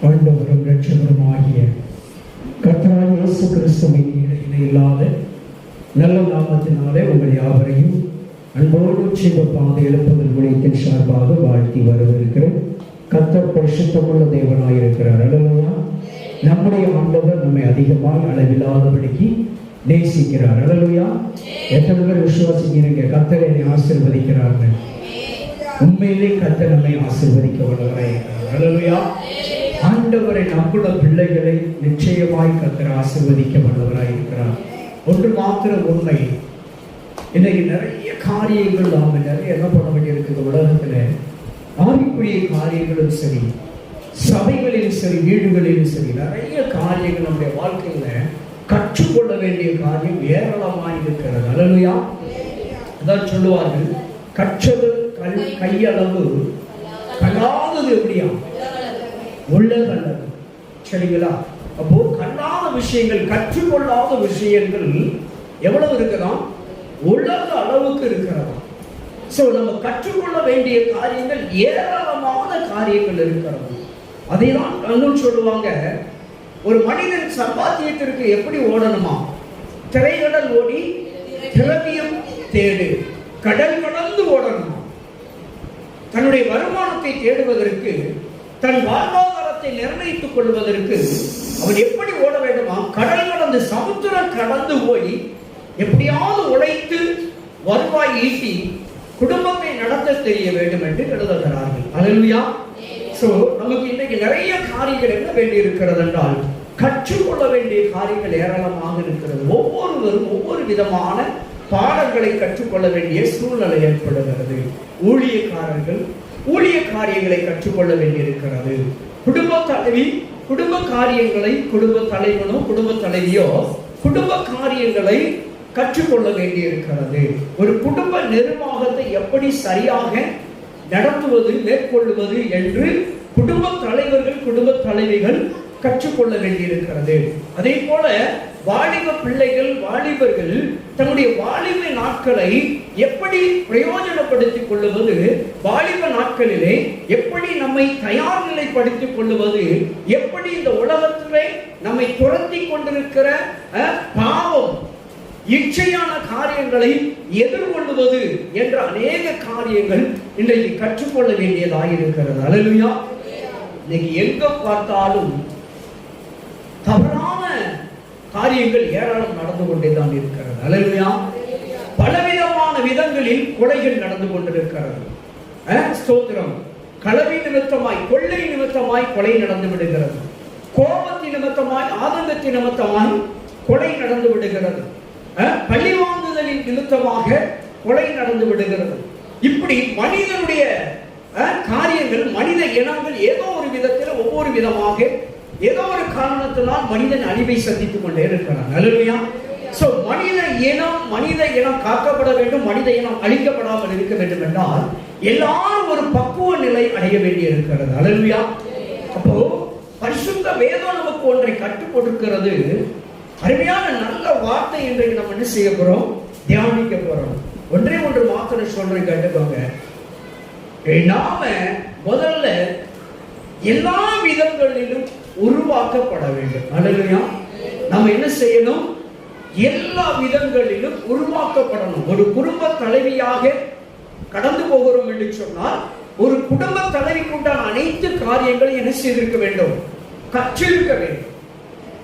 ஆண்டவரும் இரட்சகருமாகிய கர்த்தராகிய இயேசு கிறிஸ்துவின் இணையில்லாத நல்ல நாமத்தினாலே உங்கள் யாவரையும் அன்போடு ஜீவ பாதை எழுப்புதல் ஊழியத்தின் சார்பாக வாழ்த்தி வரவிருக்கிறேன். கர்த்தர் பரிசுத்தமுள்ள தேவனாயிருக்கிறார். அல்லேலூயா. நம்முடைய ஆண்டவர் நம்மை அதிகமாக அளவில்லாதபடிக்கு நேசிக்கிறார். அல்லேலூயா. எத்தனை பேர் விசுவாசிக்கிறீங்க? கர்த்தர் என்னை ஆசீர்வதிக்கிறார்கள். உண்மையிலே கர்த்தர் நம்மை ஆசீர்வதிக்க வல்லவராய் இருக்கிறார். அல்லேலூயா. ஆண்டவரை நம்புள்ள பிள்ளைகளை நிச்சயமாய் கர்த்தர் ஆசீர்வதிக்க வல்லவராய் இருக்கிறார். ஒன்று மாத்திரம் உண்மை, இன்னைக்கு நிறைய காரியங்கள் நாம நிறைய என்ன பண்ண வேண்டியிருக்குது உலகத்துல. ஆவிக்குரிய காரியங்களும் சரி, சபைகளிலும் சரி, வீடுகளிலும் சரி, நிறைய காரியங்கள் நம்முடைய வாழ்க்கையில கற்றுக்கொள்ள வேண்டிய காரியம் ஏராளமாக இருக்கிறது. அல்லேலூயா. அதான் சொல்லுவார்கள், கற்றது கையளவு கல்லாதது எப்படியா உள்ளதல்லது. சரிங்களா? அப்போ கல்லாத விஷயங்கள், கற்றுக்கொள்ளாத விஷயங்கள் எவ்வளவு இருக்கிறதாம்? உலக அளவுக்கு இருக்கிறதா. சோ நம்ம கற்றுக்கொள்ள வேண்டிய காரியங்கள் ஏராளமான காரியங்கள் இருக்கிறது. அதைதான் அண்ணன் சொல்லுவாங்க, ஒரு மனிதன் சம்பாத்தியத்திற்கு எப்படி ஓடணுமா? திரைக்கடல் ஓடி திரவியம் தேடு, கடல் கடந்து ஓடணுமா? தன்னுடைய வருமானத்தை தேடுவதற்கு, தன் வாழ்வாதாரத்தை நிர்ணயித்துக் கொள்வதற்கு அவன் எப்படி ஓட வேண்டுமா? கடல் கடந்து, சமுத்திரம் கடந்து போய் எப்படியாவது உழைத்து வருவாய் ஈட்டி குடும்பத்தை நடத்த தெரிய வேண்டும் என்று எழுதுகிறார்கள். அல்லேலூயா. சோ நமக்கு இன்னைக்கு நிறைய காரியங்கள் என்ன வேண்டி இருக்கிறது என்றால், கற்றுக்கொள்ள வேண்டிய காரியங்கள் ஏராளமாக இருக்கிறது. ஒவ்வொருவரும் ஒவ்வொரு விதமான பாடங்களை கற்றுக்கொள்ள வேண்டிய சூழ்நிலை ஏற்படுகிறது. ஊழியக்காரர்கள் ஊழிய காரியங்களை கற்றுக்கொள்ள வேண்டியிருக்கிறது. குடும்ப தலைவி குடும்ப காரியங்களை, குடும்ப தலைவனோ குடும்ப தலைவியோ குடும்ப காரியங்களை கற்றுக்கொள்ள வேண்டியிருக்கிறது. ஒரு குடும்ப நிர்வாகத்தை எப்படி சரியாக நடத்துவது, மேற்கொள்வது என்று குடும்ப தலைவர்கள், குடும்ப தலைவிகள் கற்றுக்கொள்ள வேண்டியிருக்கிறது. அதே போல வாலிப பிள்ளைகள், வாலிபர்கள் தன்னுடைய வாலிப நாட்களை எப்படி பிரயோஜனப்படுத்திக் கொள்ளுவது, வாலிப நாட்களிலே எப்படி நம்மை தயார் நிலைப்படுத்திக் கொள்ளுவது, எப்படி இந்த உலகத்திலே நம்மை துரத்தி கொண்டிருக்கிற பாவம், இச்சையான காரியங்களை எதிர்கொள்ளுவது என்ற அநேக காரியங்கள் இன்றைக்கு கற்றுக்கொள்ள வேண்டியதாயிருக்கிறது. அல்லேலூயா. இன்னைக்கு எங்க பார்த்தாலும் தவறான காரியங்கள் ஏராளம் நடந்து கொண்டே தான் இருக்கிறது. அல்லேலூயா. பலவிதமான விதங்களில் கொலைகள் நடந்து கொண்டிருக்கிறது. ஸ்தோத்திரம். களவி நிமித்தமாய், கொள்ளை நிமித்தமாய் கொலை நடந்து விடுகிறது. கோபத்தின் நிமித்தமாய், ஆதங்கத்தின் நிமித்தமாய் கொலை நடந்து விடுகிறது. பழி வாங்குதலின் நிமித்தமாக கொலை நடந்து விடுகிறது. இப்படி மனிதனுடைய காரியங்கள், மனித இனங்கள் ஏதோ ஒரு விதத்தில் ஒவ்வொரு விதமாக ஏதோ ஒரு காரணத்தினால் மனிதன் அழிவை சந்தித்துக் கொண்டே இருக்கிறான். அல்லேலூயா. சோ மனித இனம் காக்கப்பட வேண்டும், மனித இனம் அழிக்கப்படாமல் இருக்க வேண்டும் என்றால் எல்லாரும் ஒரு பக்குவ நிலை அடைய வேண்டி இருக்கிறது. அல்லேலூயா. அப்போ பரிசுத்த வேதம் நமக்கு ஒன்றை கற்றுக் கொடுக்கிறது. அருமையான நல்ல வார்த்தை இன்றைக்கு நம்ம என்ன செய்ய போறோம்? தியானிக்க போறோம். ஒன்றே ஒன்று மாத்திரம் சொல்றேன், கேட்டுக்கோங்க. நாம முதல்ல எல்லா விதங்களிலும் உருவாக்கப்பட வேண்டும். அல்லேலூயா. நம்ம என்ன செய்யணும்? எல்லா விதங்களிலும் உருவாக்கப்படணும். ஒரு குடும்ப தலைவியாக கடந்து போகிறோம் என்று சொன்னால், ஒரு குடும்ப தலைவிக்குண்டான அனைத்து காரியங்களும் என்ன செய்திருக்க வேண்டும்? கற்றிருக்க வேண்டும்.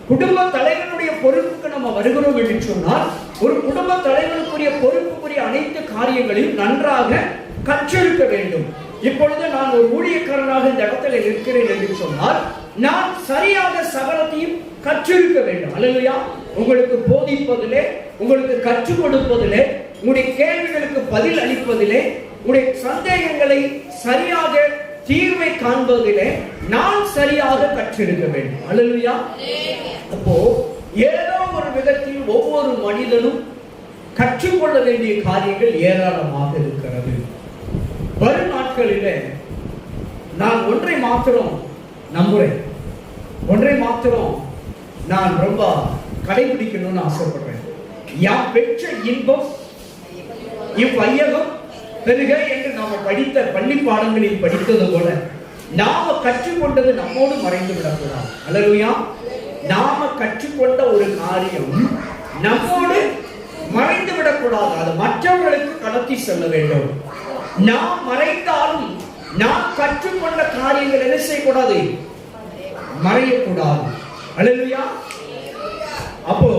குடும்ப தலைவனுடைய பொறுப்புக்கு நம்ம வருகிறோம் என்று சொன்னால், ஒரு குடும்ப தலைவனுக்குரிய பொறுப்புக்குரிய அனைத்து காரியங்களையும் நன்றாக கற்றிருக்க வேண்டும். இப்பொழுது நான் ஒரு ஊழியக்காரனாக இந்த இடத்துல இருக்கிறேன் என்று சொன்னால், நான் சரியாக சகலத்தையும் கற்றிருக்க வேண்டும். அல்லேலூயா. உங்களுக்கு போதிப்பதிலே, உங்களுக்கு கற்றுக் கொடுப்பதிலே, உங்களுடைய கேள்விகளுக்கு பதில் அளிப்பதிலே, உங்களுடைய சந்தேகங்களை சரியாக தீர்வை காண்பதிலே நான் சரியாக கற்றிருக்க வேண்டும். அல்லேலூயா. அப்போ ஏதோ ஒரு விதத்தில் ஒவ்வொரு மனிதனும் கற்றுக்கொள்ள வேண்டிய காரியங்கள் ஏராளமாக இருக்கிறது. வரும் நாட்களிலே நான் ஒன்றை மாத்திரம் நம்புறேன், ஒன்றை மாத்திரம் நான் ரொம்ப கடைபிடிக்கணும்னு ஆசைப்படுறேன். யாம் பெற்ற இன்பம் இவ்வையகம் பெருக என்று நாம் படித்த பள்ளி பாடங்களில் படித்தது போல நாம கற்றுக்கொண்டது நம்மோடு மறைந்து விடக்கூடாது. அல்லேலூயா. நாம கற்றுக்கொண்ட ஒரு காரியம் நம்மோடு மறைந்து விடக்கூடாது. அது மற்றவர்களுக்கு கடத்தி செல்ல வேண்டும். நாம் மறைந்தாலும் நாம் கற்றுக்கொண்ட காரியங்கள் என்ன செய்யக்கூடாது? மறையக்கூடாது. அல்லேலூயா. அப்போ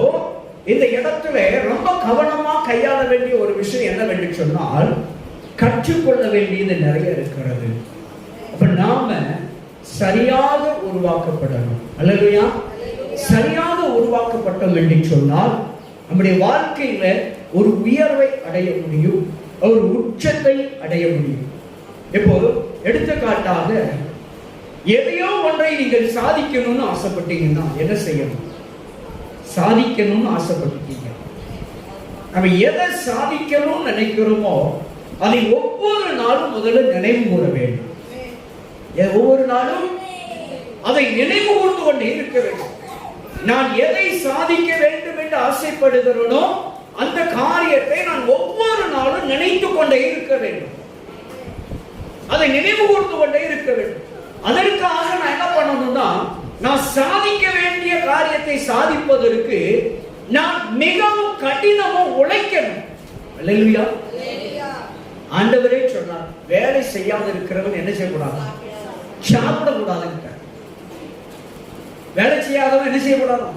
இந்த இடத்துல ரொம்ப கவனமா கையாள வேண்டிய ஒரு விஷயம் என்னவென்று சொன்னால், கற்றுக்கொள்ள வேண்டியது நிறைய இருக்கிறது. அப்ப நாம சரியாக உருவாக்கப்படணும். அல்லேலூயா. சரியாக உருவாக்கப்பட்டோம் என்று சொன்னால் நம்முடைய வாழ்க்கையில ஒரு உயர்வை அடைய முடியும், ஒரு உச்சத்தை அடைய முடியும். இப்போ எடுத்துக்காட்டாக எதையோ ஒன்றை நீங்கள் சாதிக்கணும்னு ஆசைப்பட்டீங்கன்னா என்ன செய்யணும்? சாதிக்கணும்னு ஆசைப்பட்டீங்க. நம்ம எதை சாதிக்கணும்னு நினைக்கிறோமோ அதை ஒவ்வொரு நாளும் முதல்ல நினைவு கூற வேண்டும். ஒவ்வொரு நாளும் அதை நினைவு கூர்ந்து கொண்டே இருக்க வேண்டும். நான் எதை சாதிக்க வேண்டும் என்று ஆசைப்படுகிறேனோ அந்த காரியத்தை நான் ஒவ்வொரு நாளும் நினைத்து கொண்டே இருக்க வேண்டும். அதை நினைவு கூர்ந்து கொண்டே இருக்க வேண்டும். அதற்காக நான் என்ன பண்ணணும்னா, நான் சாதிக்க வேண்டிய காரியத்தை சாதிப்பதற்கு நான் மிகவும் கடினமும் உழைக்கணும். அல்லேலூயா. ஆண்டவரே சொன்னார், வேலை செய்யாத இருக்கிறவன் என்ன செய்யக்கூடாது? சாப்பிடக்கூடாது. வேலை செய்யாதவன் என்ன செய்யக்கூடாது?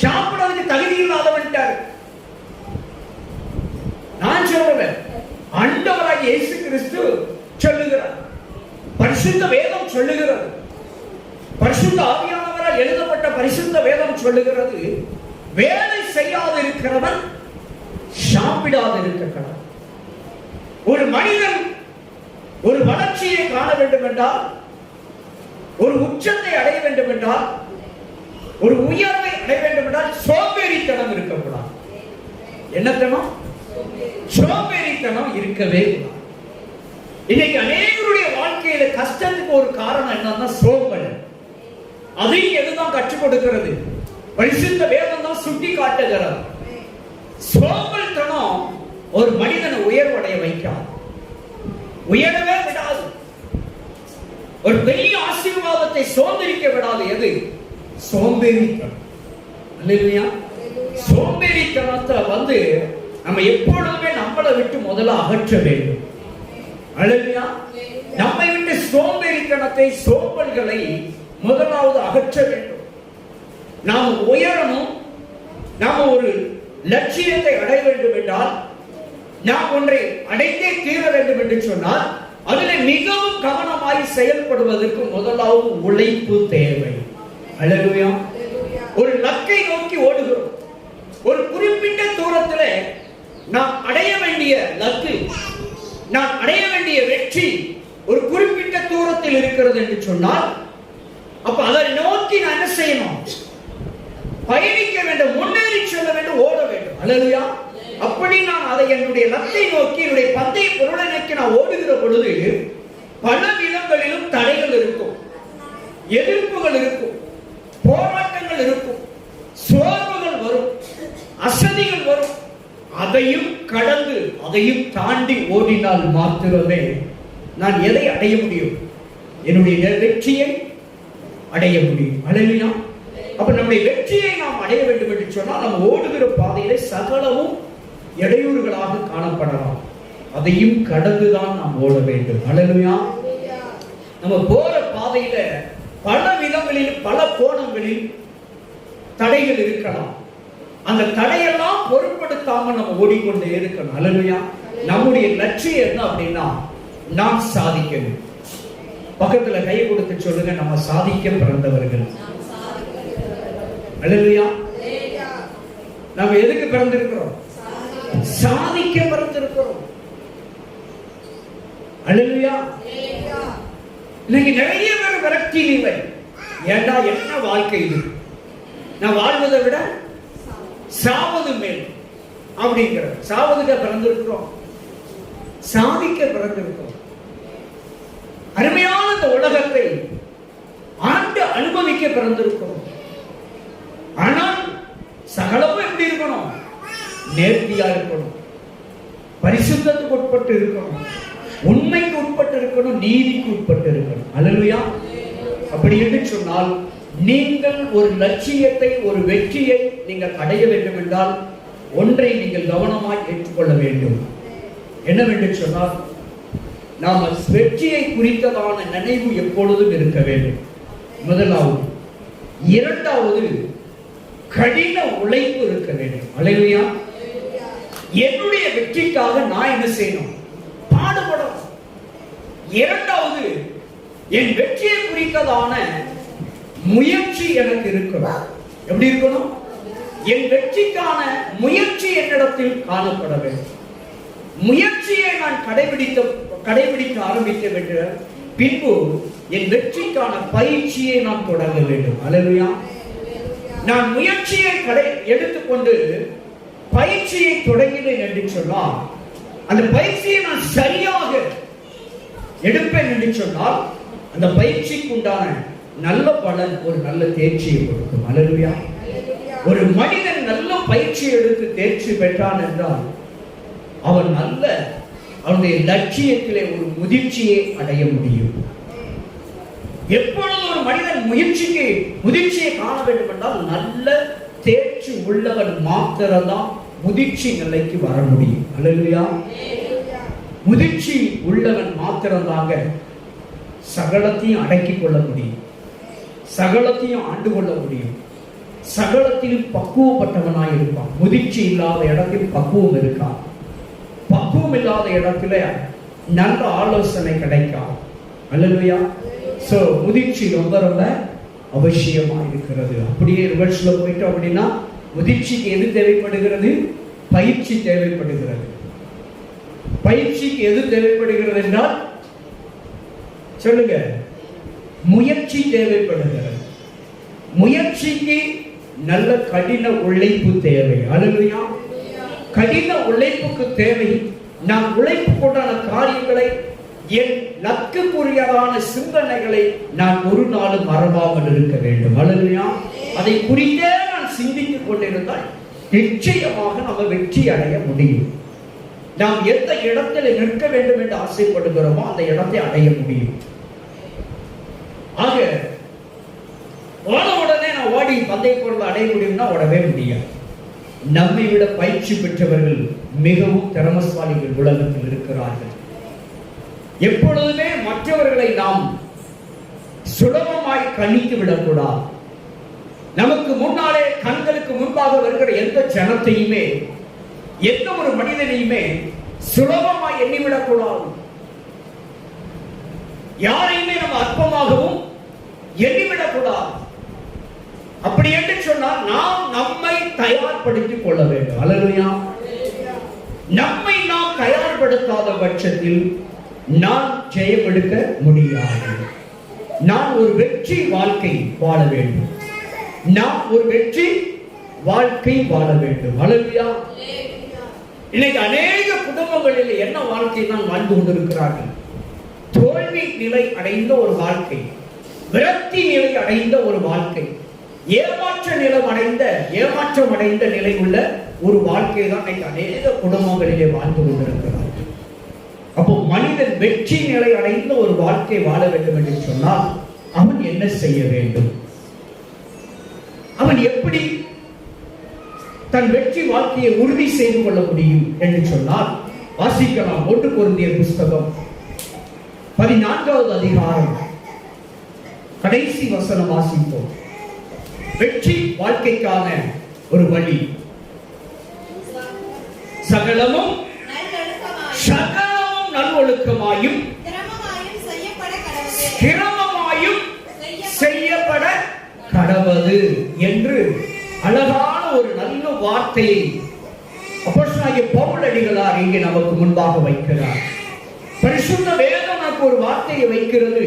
சாப்பிடாததுக்கு தகுதி இல்லாதவன். நான் சொல்றேன், ஆண்டவராகிய இயேசு கிறிஸ்து சொல்லுகிறார், பரிசுத்த வேதம் சொல்லுகிறது, பரிசுத்த ஆவியானவரால் எழுதப்பட்ட பரிசுத்த வேதம் சொல்லுகிறது, வேலை செய்யாது இருக்கிறவன் சாப்பிடாது இருக்கிறான். ஒரு மனிதன் ஒரு வளர்ச்சியை காண வேண்டும் என்றால், ஒரு உச்சத்தை அடைய வேண்டும் என்றால், ஒரு உயர்வை அடைய வேண்டும் என்றால் சோம்பேறித்தனம் இருக்கக்கூடாது. என்னத்தனம்? சோம்பேறித்தனம் இருக்கவே கூடாது. இன்னைக்கு அநேகருடைய வாழ்க்கையில கஷ்டத்துக்கு ஒரு காரணம் என்னன்னா சோம்பல். அதையும் எதுதான் கற்றுக் கொடுக்கிறது? பரிசுத்த வேதம் தான் சுட்டி காட்டுகிறது. சோம்பல் தனம் ஒரு மனிதனை உயர்வடைய வைக்காது, உயரவே விடாது. ஒரு பெரிய ஆசீர்வாதத்தை சோம்பேறிக்க விடாது. எது? சோம்பேறித்தனம். அல்லேலூயா. சோம்பேறித்தனத்தை நம்ம எப்பொழுதுமே நம்மளை விட்டு முதல்ல அகற்ற வேண்டும். அல்லேலூயா. நம்மை விட்டு சோம்பேறித்தனத்தை, சோம்பல்களை முதலாவது அகற்ற வேண்டும். நாம் உயரணும், நாம் ஒரு லட்சியத்தை அடைய வேண்டும் என்றால், நாம் ஒன்றை அடைந்தே தீர வேண்டும் என்று சொன்னால், அதில் மிகவும் கவனமாய் செயல்படுவதற்கு முதலாவது உழைப்பு தேவை. அல்லேலூயா. ஒரு லக்கை நோக்கி ஓடுகிறோம். ஒரு குறிப்பிட்ட தூரத்தில் நாம் அடைய வேண்டிய லக்கு, நாம் அடைய வேண்டிய வெற்றி ஒரு குறிப்பிட்ட தூரத்தில் இருக்கிறது என்று சொன்னால், அப்ப அதை நோக்கி நான் என்ன செய்யணும்? பயணிக்க வேண்டும், முன்னேறி செல்ல வேண்டும், ஓட வேண்டும். அல்லேலூயா. அப்படி நான் அதை என்னுடைய லக்கை நோக்கி, என்னுடைய பந்தய பொருளை நோக்கி நான் ஓடுகிற பொழுது பல விதங்களிலும் தடைகள் இருக்கும், எதிர்ப்புகள் இருக்கும், போராட்டங்கள் இருக்கும், சோர்வுகள் வரும், அசதிகள் வரும். அதையும் கடந்து, அதையும் தாண்டி ஓடினால் மாத்திரமே நான் எதை அடைய முடியும்? என்னுடைய வெற்றியை அடைய முடியும். அல்லேலூயா. அப்ப நம்முடைய வெற்றியை நாம் அடைய வேண்டும் என்று சொன்னால், நம்ம ஓடுகிற பாதையில சகலமும் இடையூறுகளாக காணப்படலாம். அதையும் கடந்துதான் நாம் ஓட வேண்டும். அல்லேலூயா. நம்ம போற பாதையில பல விதங்களில், பல கோணங்களில் தடைகள் இருக்கலாம். அந்த தடையெல்லாம் பொருட்படுத்தாம நம்ம ஓடிக்கொண்டே இருக்கணும். அல்லேலூயா. நம்முடைய லட்சியம் என்ன அப்படின்னா, நாம் சாதிக்கணும். பக்கத்துல கை கொடுத்து சொல்லுங்க, நம்ம சாதிக்க பிறந்தவர்கள். அல்லேலூயா. நம்ம எதுக்கு பிறந்திருக்கிறோம்? சாதிக்க பிறந்திருக்கிறோம். அல்லேலூயா. இன்னைக்கு நிறைய பேர் விரக்தி இல்லை. ஏண்டா என்ன வாழ்க்கை இது? நான் வாழ்வதை விட சாவது மேல் அப்படிங்கிற. சாவதுக்கு பிறந்திருக்கிறோம், சாதிக்க பிறந்திருக்கிறோம். அருமையான இந்த உலகத்தை ஆண்டு அனுபவிக்க பிறந்திருக்கிறோம். ஆனால் சகலமும் எப்படி இருக்கணும்? நேர்த்தியா இருக்கணும், பரிசுத்தத்துக்கு உட்பட்டு இருக்கணும், உண்மைக்கு உட்பட்டு இருக்கணும், நீதிக்கு உட்பட்டு இருக்கணும். அல்லேலூயா. அப்படி என்று சொன்னால் நீங்கள் ஒரு லட்சியத்தை, ஒரு வெற்றியை நீங்கள் அடைய வேண்டும் என்றால் ஒன்றை நீங்கள் கவனமாய் ஏற்றுக்கொள்ள வேண்டும். என்னவென்று சொன்னால், நாம் வெற்றியை குறித்ததான நினைவு எப்பொழுதும் இருக்க வேண்டும். முதலாவது. இரண்டாவது, கடின உழைப்பு இருக்க வேண்டும். அல்லேலூயா. என்னுடைய வெற்றிக்காக நான் என்ன செய்யணும்? பாடுபடும். இரண்டாவது, என் வெற்றியை குறித்ததான முயற்சி எனக்கு இருக்கணும். எப்படி இருக்கணும்? என் வெற்றிக்கான முயற்சி என்னிடத்தில் காணப்பட வேண்டும். முயற்சியை நான் கடைபிடிக்க ஆரம்பிக்க வேண்டும். பின்பு என் வெற்றிக்கான பயிற்சியை நான் தொடங்க வேண்டும். அல்லேலூயா. நான் முயற்சியை எடுத்துக்கொண்டு பயிற்சியை தொடங்கினேன் என்று சொன்னால், அந்த பயிற்சியை நான் சரியாக எடுப்பேன் என்று சொன்னால், அந்த பயிற்சிக்கு உண்டான நல்ல பலன், ஒரு நல்ல தேர்ச்சியை கொடுக்கும். அல்லேலூயா. ஒரு மனிதன் நல்ல பயிற்சி எடுத்து தேர்ச்சி பெற்றான் என்றால் அவனுடைய லட்சியத்திலே ஒரு முதிர்ச்சியை அடைய முடியும். எப்பொழுது ஒரு மனிதன் முதிர்ச்சியை காண வேண்டும் என்றால் நல்ல தேர்ச்சி உள்ளவன் மாத்திரம்தான் முதிர்ச்சி நிலைக்கு வர முடியும். அல்லேலூயா. முதிர்ச்சி உள்ளவன் மாத்திரம்தாங்க சகலத்தையும் அடக்கிக் கொள்ள முடியும், சகலத்தையும் ஆண்டு கொள்ள முடியும், சகலத்தில் பக்குவப்பட்டவனாய் இருப்பான். முதிர்ச்சி இல்லாத இடத்தில் பக்குவம் இருக்கான். பக்குவம் இல்லாத இடத்துல நல்ல ஆலோசனை கிடைக்காது. அல்லேலூயா. சோ முதிர்ச்சி ரொம்ப ரொம்ப அவசியமா இருக்கிறது. அப்படியே ரிவர்ஸ்ல போயிட்டோம் அப்படின்னா, முதிர்ச்சிக்கு எது தேவைப்படுகிறது? பயிற்சி தேவைப்படுகிறது. பயிற்சிக்கு எது தேவைப்படுகிறது என்றால் சொல்லுங்க, முயற்சி தேவைப்படுகிறது. முயற்சிக்கு நல்ல கடின உழைப்பு தேவை. அல்லேலூயா. கடின உழைப்புக்கு தேவை. நாம் உழைப்பு கொண்டான காரியங்களை, என் லக்குக்குரியதான சிந்தனைகளை நான் ஒரு நாளும் மறவாமல் இருக்க வேண்டும். அல்லேலூயா. அதை குறித்தே நான் சிந்தித்துக் கொண்டிருந்தால் நிச்சயமாக நம்ம வெற்றி அடைய முடியும். நாம் எந்த இடத்தில் நிற்க வேண்டும் என்று ஆசைப்படுகிறோமோ அந்த இடத்தை அடைய முடியும். ஆக உடனே நான் ஓடி பந்தய பொருள் அடைய முடியும்னா ஓடவே முடியாது. நம்மை விட பயிற்சி பெற்றவர்கள் மிகவும் திறமசாலிகள் உலகத்தில் இருக்கிறார்கள். எப்பொழுதுமே மற்றவர்களை நாம் சுலபமாய் கணித்து விடக்கூடாது. நமக்கு முன்னாலே கண்களுக்கு முன்பாக வருகிற எந்த ஜனத்தையுமே, எந்த ஒரு மனிதனையுமே சுலபமாய் எண்ணிவிடக்கூடாது. யாரையுமே நம்ம அற்பமாகவும் எண்ணிவிடக்கூடாது. அப்படி என்று சொன்னால் நாம் நம்மை தயார்படுத்திக் கொள்ள வேண்டும். அல்லேலூயா. நம்மை நாம் தயார்படுத்தாத பட்சத்தில் நான் ஜெயம் எடுக்க முடியாது. நான் ஒரு வெற்றி வாழ்க்கை வாழ வேண்டும். நாம் ஒரு வெற்றி வாழ்க்கை வாழ வேண்டும். அல்லேலூயா. இன்னைக்கு அநேக குடும்பங்களில் என்ன வாழ்க்கை தான் வாழ்ந்து கொண்டிருக்கிறார்கள்? தோல்வி நிலை அடைந்த ஒரு வாழ்க்கை, விரக்தி நிலை அடைந்த ஒரு வாழ்க்கை, ஏமாற்றம் அடைந்த நிலை உள்ள ஒரு வாழ்க்கை தான் இன்னைக்கு அநேக குடும்பங்களிலே வாழ்ந்து கொண்டிருக்கிறார்கள். அப்போ மனிதன் வெற்றி நிலை அடைந்த ஒரு வாழ்க்கை வாழ வேண்டும் என்று சொன்னால் அவன் என்ன செய்ய வேண்டும்? அவன் எப்படி தன் வெற்றி வாழ்க்கையை உறுதி செய்து கொள்ள முடியும் என்று சொன்னால் வாசிக்கலாம். 1 கொரிந்தியர் புஸ்தகம் 14வது அதிகாரம் கடைசி வசனம் வாசிப்போம். வெற்றி வாழ்க்கைக்கான ஒரு வழி. சகலமும் நல்லொழுக்கமாயும் கிரமமாயும் செய்யப்பட கடவது என்று அழகான ஒரு நல்ல வார்த்தையை அப்போஸ்தலனாகிய பவுலடிகளார் இங்கே நமக்கு முன்பாக வைக்கிறார். பரிசுத்த வேதம் நமக்கு ஒரு வார்த்தையை வைக்கிறது.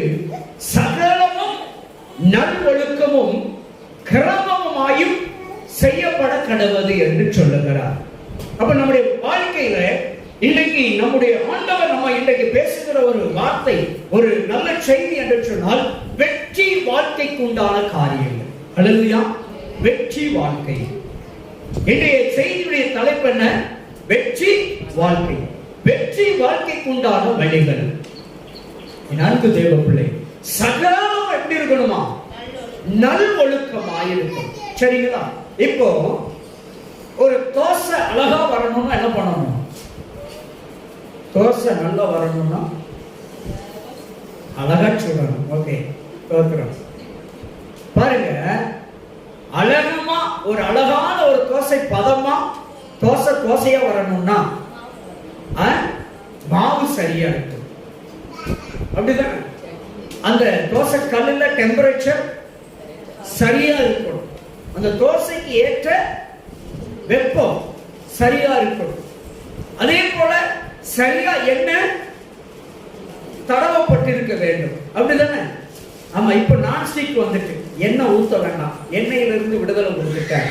சகலமும் நல்லொழுக்கமும் கிரமமாயும் செய்யப்பட கடவது என்று சொல்லுகிறார். அப்ப நம்முடைய வாழ்க்கையில இன்னைக்கு நம்முடைய ஆண்டவர் நம்ம இன்றைக்கு பேசுகிற ஒரு வார்த்தை, ஒரு நல்ல செய்தி என்று சொன்னால் வெற்றி வாழ்க்கைக்கு உண்டான காரியங்கள். அல்லேலூயா. வெற்றி வாழ்க்கை. இன்றைய செய்தியுடைய தலைப்பு என்ன? வெற்றி வாழ்க்கை. வெற்றி வாழ்க்கைக்கு உண்டான வழிகள். அன்பு தேவ பிள்ளை, சகலம் எப்படி இருக்கணுமா? நல் ஒழுக்கமாயிருக்கும். சரிங்களா? இப்போ ஒரு தோசை அழகா வரணும்னா என்ன பண்ணணும்? தோசை நல்லா வரணும்னா அழகா சுடணும். ஓகே, பாருங்க, அழகமா ஒரு அழகான ஒரு தோசை பதமா தோசையா வரணும்னா மாவு சரியா இருக்கும். அப்படிதான் அந்த தோசை கல்லுல டெம்பரேச்சர் சரியா இருக்கணும். அந்த தோசைக்கு ஏற்ற வெப்பம் சரியா இருக்கணும். அதே போல சரியா எண்ணெய் தடவப்பட்டிருக்க வேண்டும். அப்படிதானே? ஆமா. இப்ப நான்ஸ்டிக் வந்துட்டு எண்ணெய் ஊத்த வேண்டாம், எண்ணெயிலிருந்து விடுதலை கொடுத்துட்டேன்.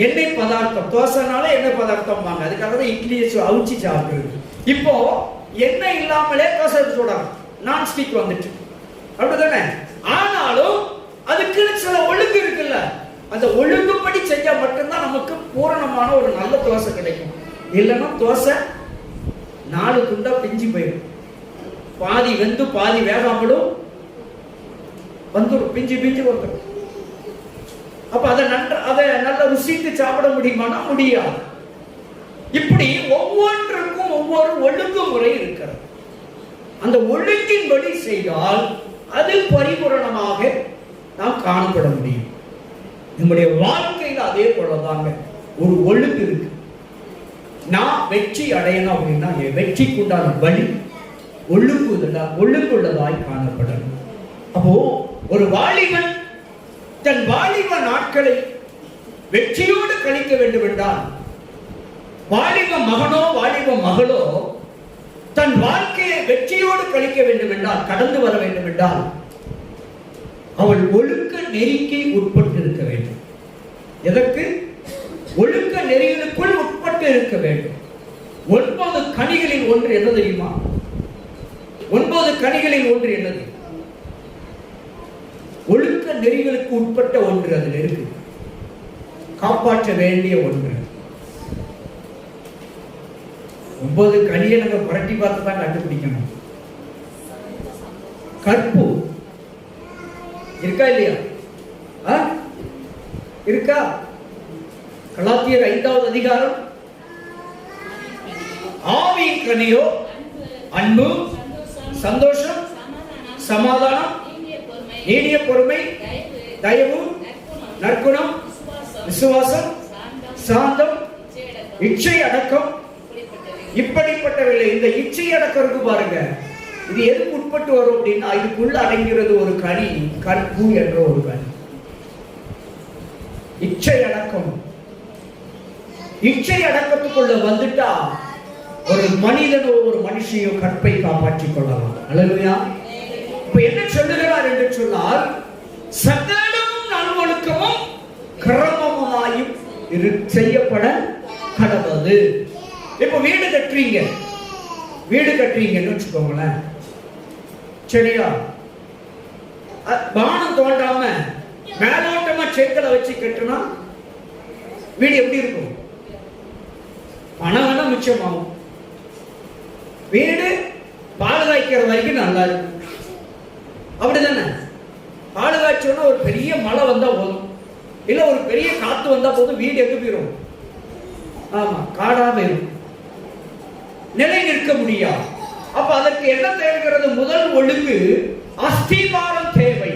எண்ணெய் பதார்த்தம், தோசைனால எண்ணெய் பதார்த்தம் வாங்க, அதுக்காக தான் இட்லியை அவிச்சு சாப்பிடுறது. இப்போ எண்ணெய் இல்லாமலே தோசை சுடலாம், நான்ஸ்டிக் வந்துட்டு. அப்படிதானே? ஆனாலும் அதுக்கு சில ஒழுங்கு இருக்குல்ல, அந்த ஒழுங்குப்படி செஞ்சா மட்டும்தான் நமக்கு பூரணமான ஒரு நல்ல தோசை கிடைக்கும். இல்லைன்னா தோசை 4 துண்டா பிஞ்சு போயிடும். பாதி வெந்து பாதி வேகாமலும் வந்துடும், பிஞ்சு வந்துடும். அப்ப அதை நல்ல ருசித்து சாப்பிட முடியுமானா முடியாது. இப்படி ஒவ்வொன்றுக்கும் ஒவ்வொரு ஒழுங்குமுறை இருக்கிறது. அந்த ஒழுங்கின்படி செய்தால் அது பரிபூரணமாக நாம் காணப்பட முடியும். நம்முடைய வாழ்க்கையில அதே போலதாங்க ஒரு ஒழுங்கு இருக்கு. நான் வெற்றி அடையணும் அப்படின்னா என் வெற்றிக்கு உண்டான வழி ஒழுங்குள்ளதாய் காணப்படணும். அப்போ ஒரு வாலிபன் தன் வாலிப நாட்களை வெற்றியோடு கழிக்க வேண்டும் என்றால், வாலிப மகனோ வாலிப மகளோ தன் வாழ்க்கையை வெற்றியோடு கழிக்க வேண்டும் என்றால், கடந்து வர வேண்டும் என்றால், அவள் ஒழுக்க நெறிக்கு உட்பட்டு இருக்க வேண்டும். எதற்கு? ஒழுக்க நெறிகளுக்குள் உட்பட்டு இருக்க வேண்டும். 9 கனிகளில் ஒன்று என்ன தெரியுமா? 9 கனிகளில் ஒன்று என்னது? ஒழுக்க நெறிகளுக்கு உட்பட்ட ஒன்று அதில் இருக்கு, காப்பாற்ற வேண்டிய ஒன்று. 9 கனியை நம்ம புரட்டி பார்த்து தான் கண்டுபிடிக்கணும். கற்பு இருக்கா இல்லையா? இருக்கா? கலாத்தியர் 5வது அதிகாரம், ஆவியின் கனியோ அன்பு, சந்தோஷம், சமாதானம், நீடிய பொறுமை, தயவு, நற்குணம், விசுவாசம், சாந்தம், இச்சை அடக்கம், இப்படிப்பட்டவர்களை. இந்த இச்சை அடக்கம் இருக்கு பாருங்க, இது எதுக்கு உட்பட்டு வரும் அப்படின்னா, இதுக்குள்ள அடங்கிறது ஒரு கனி, கற்பு என்ற ஒரு கனி. இச்சை அடக்கம். இச்சை அடக்கத்துக்குள்ள வந்துட்டா ஒரு மனிதனோ ஒரு மனுஷியோ கற்பை காப்பாற்றிக் கொள்ளலாம். அல்லேலூயா. இப்ப என்ன சொல்லுகிறார் என்று சொன்னால், சகலமும் நல்வொழுக்கமும் கிரமமாயும் செய்யப்பட கடவுது. இப்ப வீடு கட்டுறீங்கன்னு வச்சுக்கோங்களேன், சரியா? பானம் தோண்டாம மேலோட்டமா செங்கலை வச்சு கட்டுனா வீடு எப்படி இருக்கும்? பணம் வேணா மிச்சமாகும். வீடு பாதுகாக்கிற வரைக்கும் நல்லா இருக்கும். அப்படிதானே? பாதுகாச்சோன்னா ஒரு பெரிய மழை வந்தா போதும், இல்ல ஒரு பெரிய காத்து வந்தா போதும், வீடு எங்க போயிடும்? ஆமா, காடா போயிடும், நிலை நிற்க முடியாது. அப்ப அதற்கு என்ன தேவைகிறது? முதல் ஒழுங்கு அஸ்திவாரம் தேவை.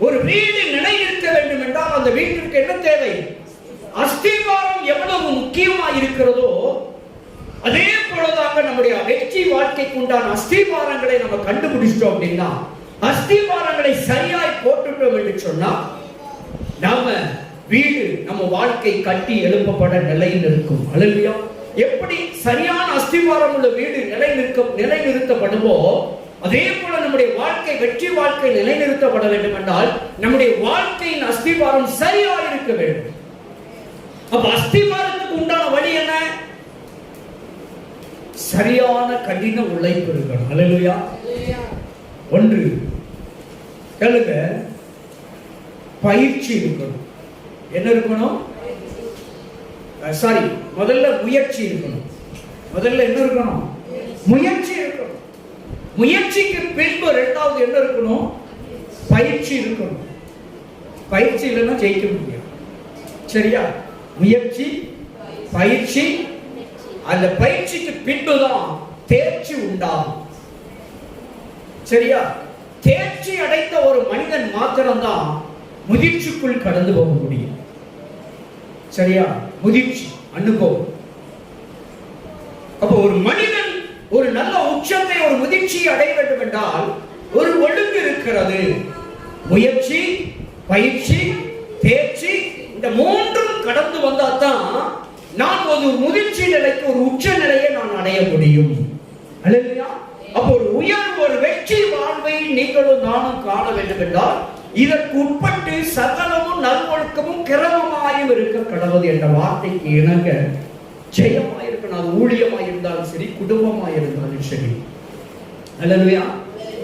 ஒரு வீடு நிலை நிற்க வேண்டும் என்றால் அந்த வீட்டிற்கு என்ன தேவை? அஸ்திவாரம் எவ்வளவு முக்கியமா இருக்கிறதோ அதே போலதாக நம்முடைய வெற்றி வாழ்க்கைக்கு உண்டான அஸ்திவாரங்களை நம்ம கண்டுபிடிச்சிட்டோம் அப்படின்னா, அஸ்திவாரங்களை சரியாய் போட்டுட்டோம் என்று சொன்னா, நாம வீடு நம்ம வாழ்க்கை கட்டி எழுப்பப்பட நிலையில் இருக்கும். அல்லேலூயா. எப்படி சரியான அஸ்திவாரம் உள்ள வீடு நிலைநிறுத்தப்படுமோ, அதே போல நம்முடைய வாழ்க்கை வெற்றி வாழ்க்கை நிலைநிறுத்தப்பட வேண்டும் என்றால் நம்முடைய வாழ்க்கையின் அஸ்திவாரம் சரியாக இருக்க வேண்டும். அப்ப அஸ்திவாரத்துக்கு உண்டான வழி என்ன? சரியான கடின உழைப்பு இருக்கணும். அல்லேலூயா. ஒன்று கேளுங்க, பயிற்சி இருக்கணும். என்ன இருக்கணும்? முதல்ல முயற்சி இருக்கணும். முதல்ல என்ன இருக்கணும்? முயற்சி இருக்கணும். முயற்சிக்கு பின்பு இரண்டாவது என்ன இருக்கணும்? பயிற்சி இருக்கணும். பயிற்சி இல்லைன்னா ஜெயிக்க முடியாது. சரியா? முயற்சி, பயிற்சி, அந்த பயிற்சிக்கு பின்புதான் தேர்ச்சி உண்டாகும். சரியா? தேர்ச்சி அடைந்த ஒரு மனிதன் மாத்திரம்தான் முதிர்ச்சிக்குள் கடந்து போக முடியும். சரியா? முதிர்ச்சி, அனுபவம். அப்போ ஒரு மனிதன் ஒரு நல்ல உச்சத்தை, ஒரு முதிர்ச்சியை அடைய வேண்டும் என்றால் ஒரு ஒழுங்கு இருக்கிறது. முயற்சி, பயிற்சி, தேர்ச்சி, இந்த மூன்றும் கடந்து வந்தால்தான் நான் ஒரு முதிர்ச்சி நிலைக்கு, ஒரு உச்ச நிலையை நான் அடைய முடியும். அல்லேலூயா. அப்போ ஒரு உயர்வு, ஒரு வெற்றி வாழ்வை நீங்களும் நானும் காண வேண்டும் என்றால் இதற்கு உட்பட்டு சகலமும் நல்வொழுக்கமும் கிரமமாயும் இருக்க கடவுள் என்ற வார்த்தைக்கு இணங்க ஜெயமாயிருக்கணும். அது ஊழியமாயிருந்தாலும் சரி, குடும்பமாயிருந்தாலும் சரி. அல்லேலூயா.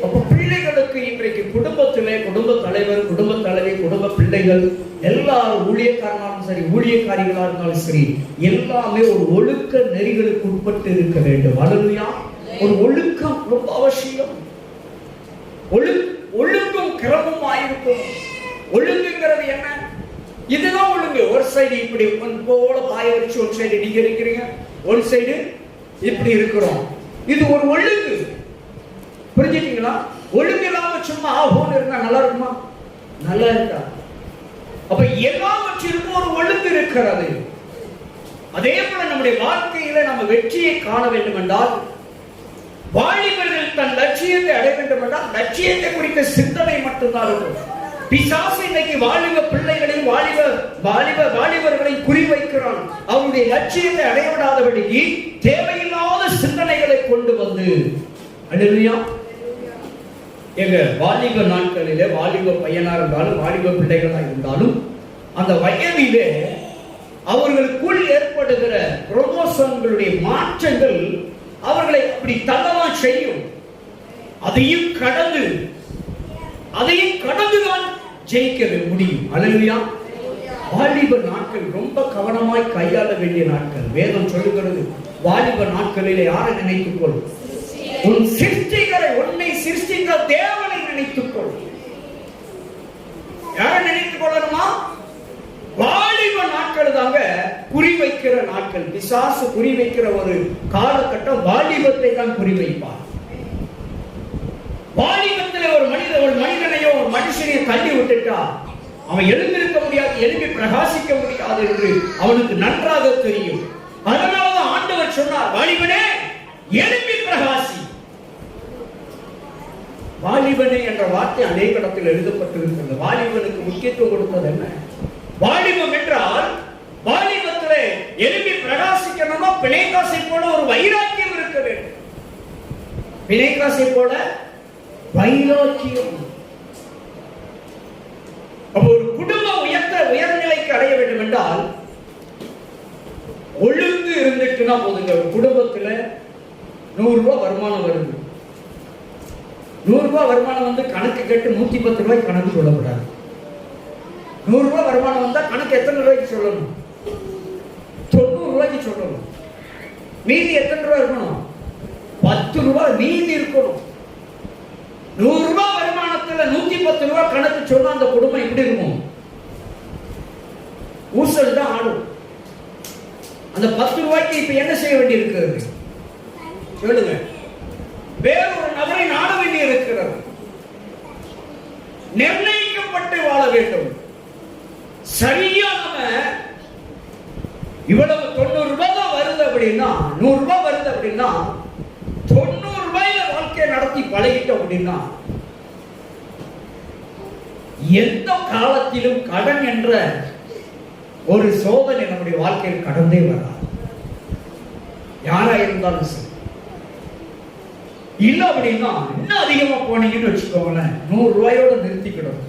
அப்ப பிள்ளைகளுக்கு இன்றைக்கு குடும்பத்திலே குடும்ப தலைவர், குடும்ப தலைவி, குடும்ப பிள்ளைகள் எல்லாரும் ஊழியக்காரனாலும் சரி, ஊழியக்காரிகளா இருந்தாலும் சரி, எல்லாமே ஒரு ஒழுக்க நெறிகளுக்கு உட்பட்டு இருக்க வேண்டும். அல்லேலூயா. ஒரு ஒழுக்கம் ரொம்ப அவசியம். ஒழுங்கும் கிரமமாயிருக்கும். ஒழுங்குங்கிறது என்ன? இதுதான் ஒழுங்கு. ஒரு சைடு இப்படி போல பாய வச்சு ஒரு சைடு நீங்க இருக்கிறீங்க, ஒரு சைடு இப்படி இருக்கிறோம். இது ஒரு ஒழுங்கு. புரிஞ்சுட்டீங்களா? ஒழுங்கு இல்லாம சும்மா ஆஹோன்னு இருந்தா நல்லா இருக்குமா? நல்லா இருக்கா? அப்ப எல்லாவற்றிற்கும் ஒரு ஒழுங்கு இருக்கிறது. அதே போல நம்முடைய வாழ்க்கையில நம்ம வெற்றியை காண வேண்டும் என்றால், வாலிபர்கள் தன் லட்சியத்தை அடைய வேண்டும் என்றால் லட்சியத்தை குறித்த சிந்தனை மட்டும்தான் இருக்கும். பிசாசு இன்னைக்கு வாலிப பிள்ளைகளையும் வாலிபர்களை குறிவைக்கிறான். அவருடைய லட்சியத்தை அடையவிடாதபடிக்கு தேவையில்லாத சிந்தனைகளை கொண்டு வந்து, அல்லேலூயா, எங்க வாலிப நாட்களிலே வாலிப பையனா இருந்தாலும் வாலிப பிள்ளைகளா இருந்தாலும் அந்த வயதிலே அவர்களுக்குள் ஏற்படுகிற குரோமோசோம்களுடைய மாற்றங்கள் அவர்களை அப்படி தள்ளதான் செய்யும். அதையும் கடந்துதான் ஜெயிக்க முடியும். அல்லேலூயா. வாலிப நாட்கள் ரொம்ப கவனமாய் கையாள வேண்டிய நாட்கள். வேதம் சொல்லுகிறது, வாலிப நாட்களிலே யாரை நினைத்துக்கொள்? உன் சிருஷ்டிகரை, உன்னை சிருஷ்டிக்க தேவனை நினைத்துக்கொள். யாரை நினைத்துக் கொள்ளணுமா? வாலிப நாட்கள் தாங்க குறிவைக்கிற நாட்கள். பிசாசு குறிவைக்கிற ஒரு காலகட்டம் வாலிபத்தை தான் குறிவைப்பார். வாலிபத்தில் ஒரு மனிதனையோ ஒரு மனுஷனையோ தள்ளி விட்டுட்டா அவன் எழுந்திருக்க முடியாது, எழுப்பி பிரகாசிக்க முடியாது என்று அவனுக்கு நன்றாக தெரியும். அதனாலதான் ஆண்டவர் சொன்னார், வாலிபனே எழுப்பி பிரகாசி. வாலிபனே என்ற வார்த்தை அநேக இடத்தில் எழுதப்பட்டிருக்கிறது. வாலிபனுக்கு முக்கியத்துவம் கொடுத்தது என்ன? வாலிபம் என்றால் வாலிபத்திலே எழுப்பி பிரகாசிக்கணும்னா பிணைக்காசை போல ஒரு வைராக்கியம் இருக்க வேண்டும். பிணைக்காசை போல வைராக்கியம். அப்ப ஒரு குடும்பம் உயர்நிலைக்கு அடைய வேண்டும் என்றால் ஒழுங்கு இருந்துட்டுனா போதுங்க. ஒரு குடும்பத்துல 100 ரூபாய் வருமானம் வருது. 100 ரூபாய் வருமானம் வந்து கணக்கு கேட்டு 110 ரூபாய் கணக்கு சொல்லக்கூடாது. 100 ரூபாய் வருமானம் வந்தா கணக்கு எத்தனை ரூபாய்க்கு சொல்லணும்? 90 ரூபாய்க்கு சொல்லணும். மீதி எத்தனை ரூபாய் இருக்கணும்? 10 ரூபாய் மீதி இருக்கணும். 100 ரூபாய் வருமானத்துல 110 ரூபாய் கணக்கு சொன்னா அந்த குடும்பம் எப்படி இருக்கும்? ஊசல் தான் ஆடும். அந்த 10 ரூபாய்க்கு இப்ப என்ன செய்ய வேண்டி இருக்கிறது சொல்லுங்க? வேறொரு நபரை நாட வேண்டி இருக்கிறது. நிர்ணயிக்கப்பட்டு வாழ வேண்டும். சரியா நம்ம இவ்வளவு 90 ரூபாய் தான் வருது அப்படின்னா, 100 ரூபாய் வருது அப்படின்னா 90 ரூபாயில வாழ்க்கையை நடத்தி பழகிட்டோம் அப்படின்னா எந்த காலத்திலும் கடன் என்ற ஒரு சோதனை நம்முடைய வாழ்க்கையில் கடந்தே வராது. யாரா இருந்தாலும் சரி. இல்ல அப்படின்னா இன்னும் அதிகமா போனீங்கன்னு வச்சுக்கோங்களேன், 100 ரூபாயோட நிறுத்திக்கிடும்.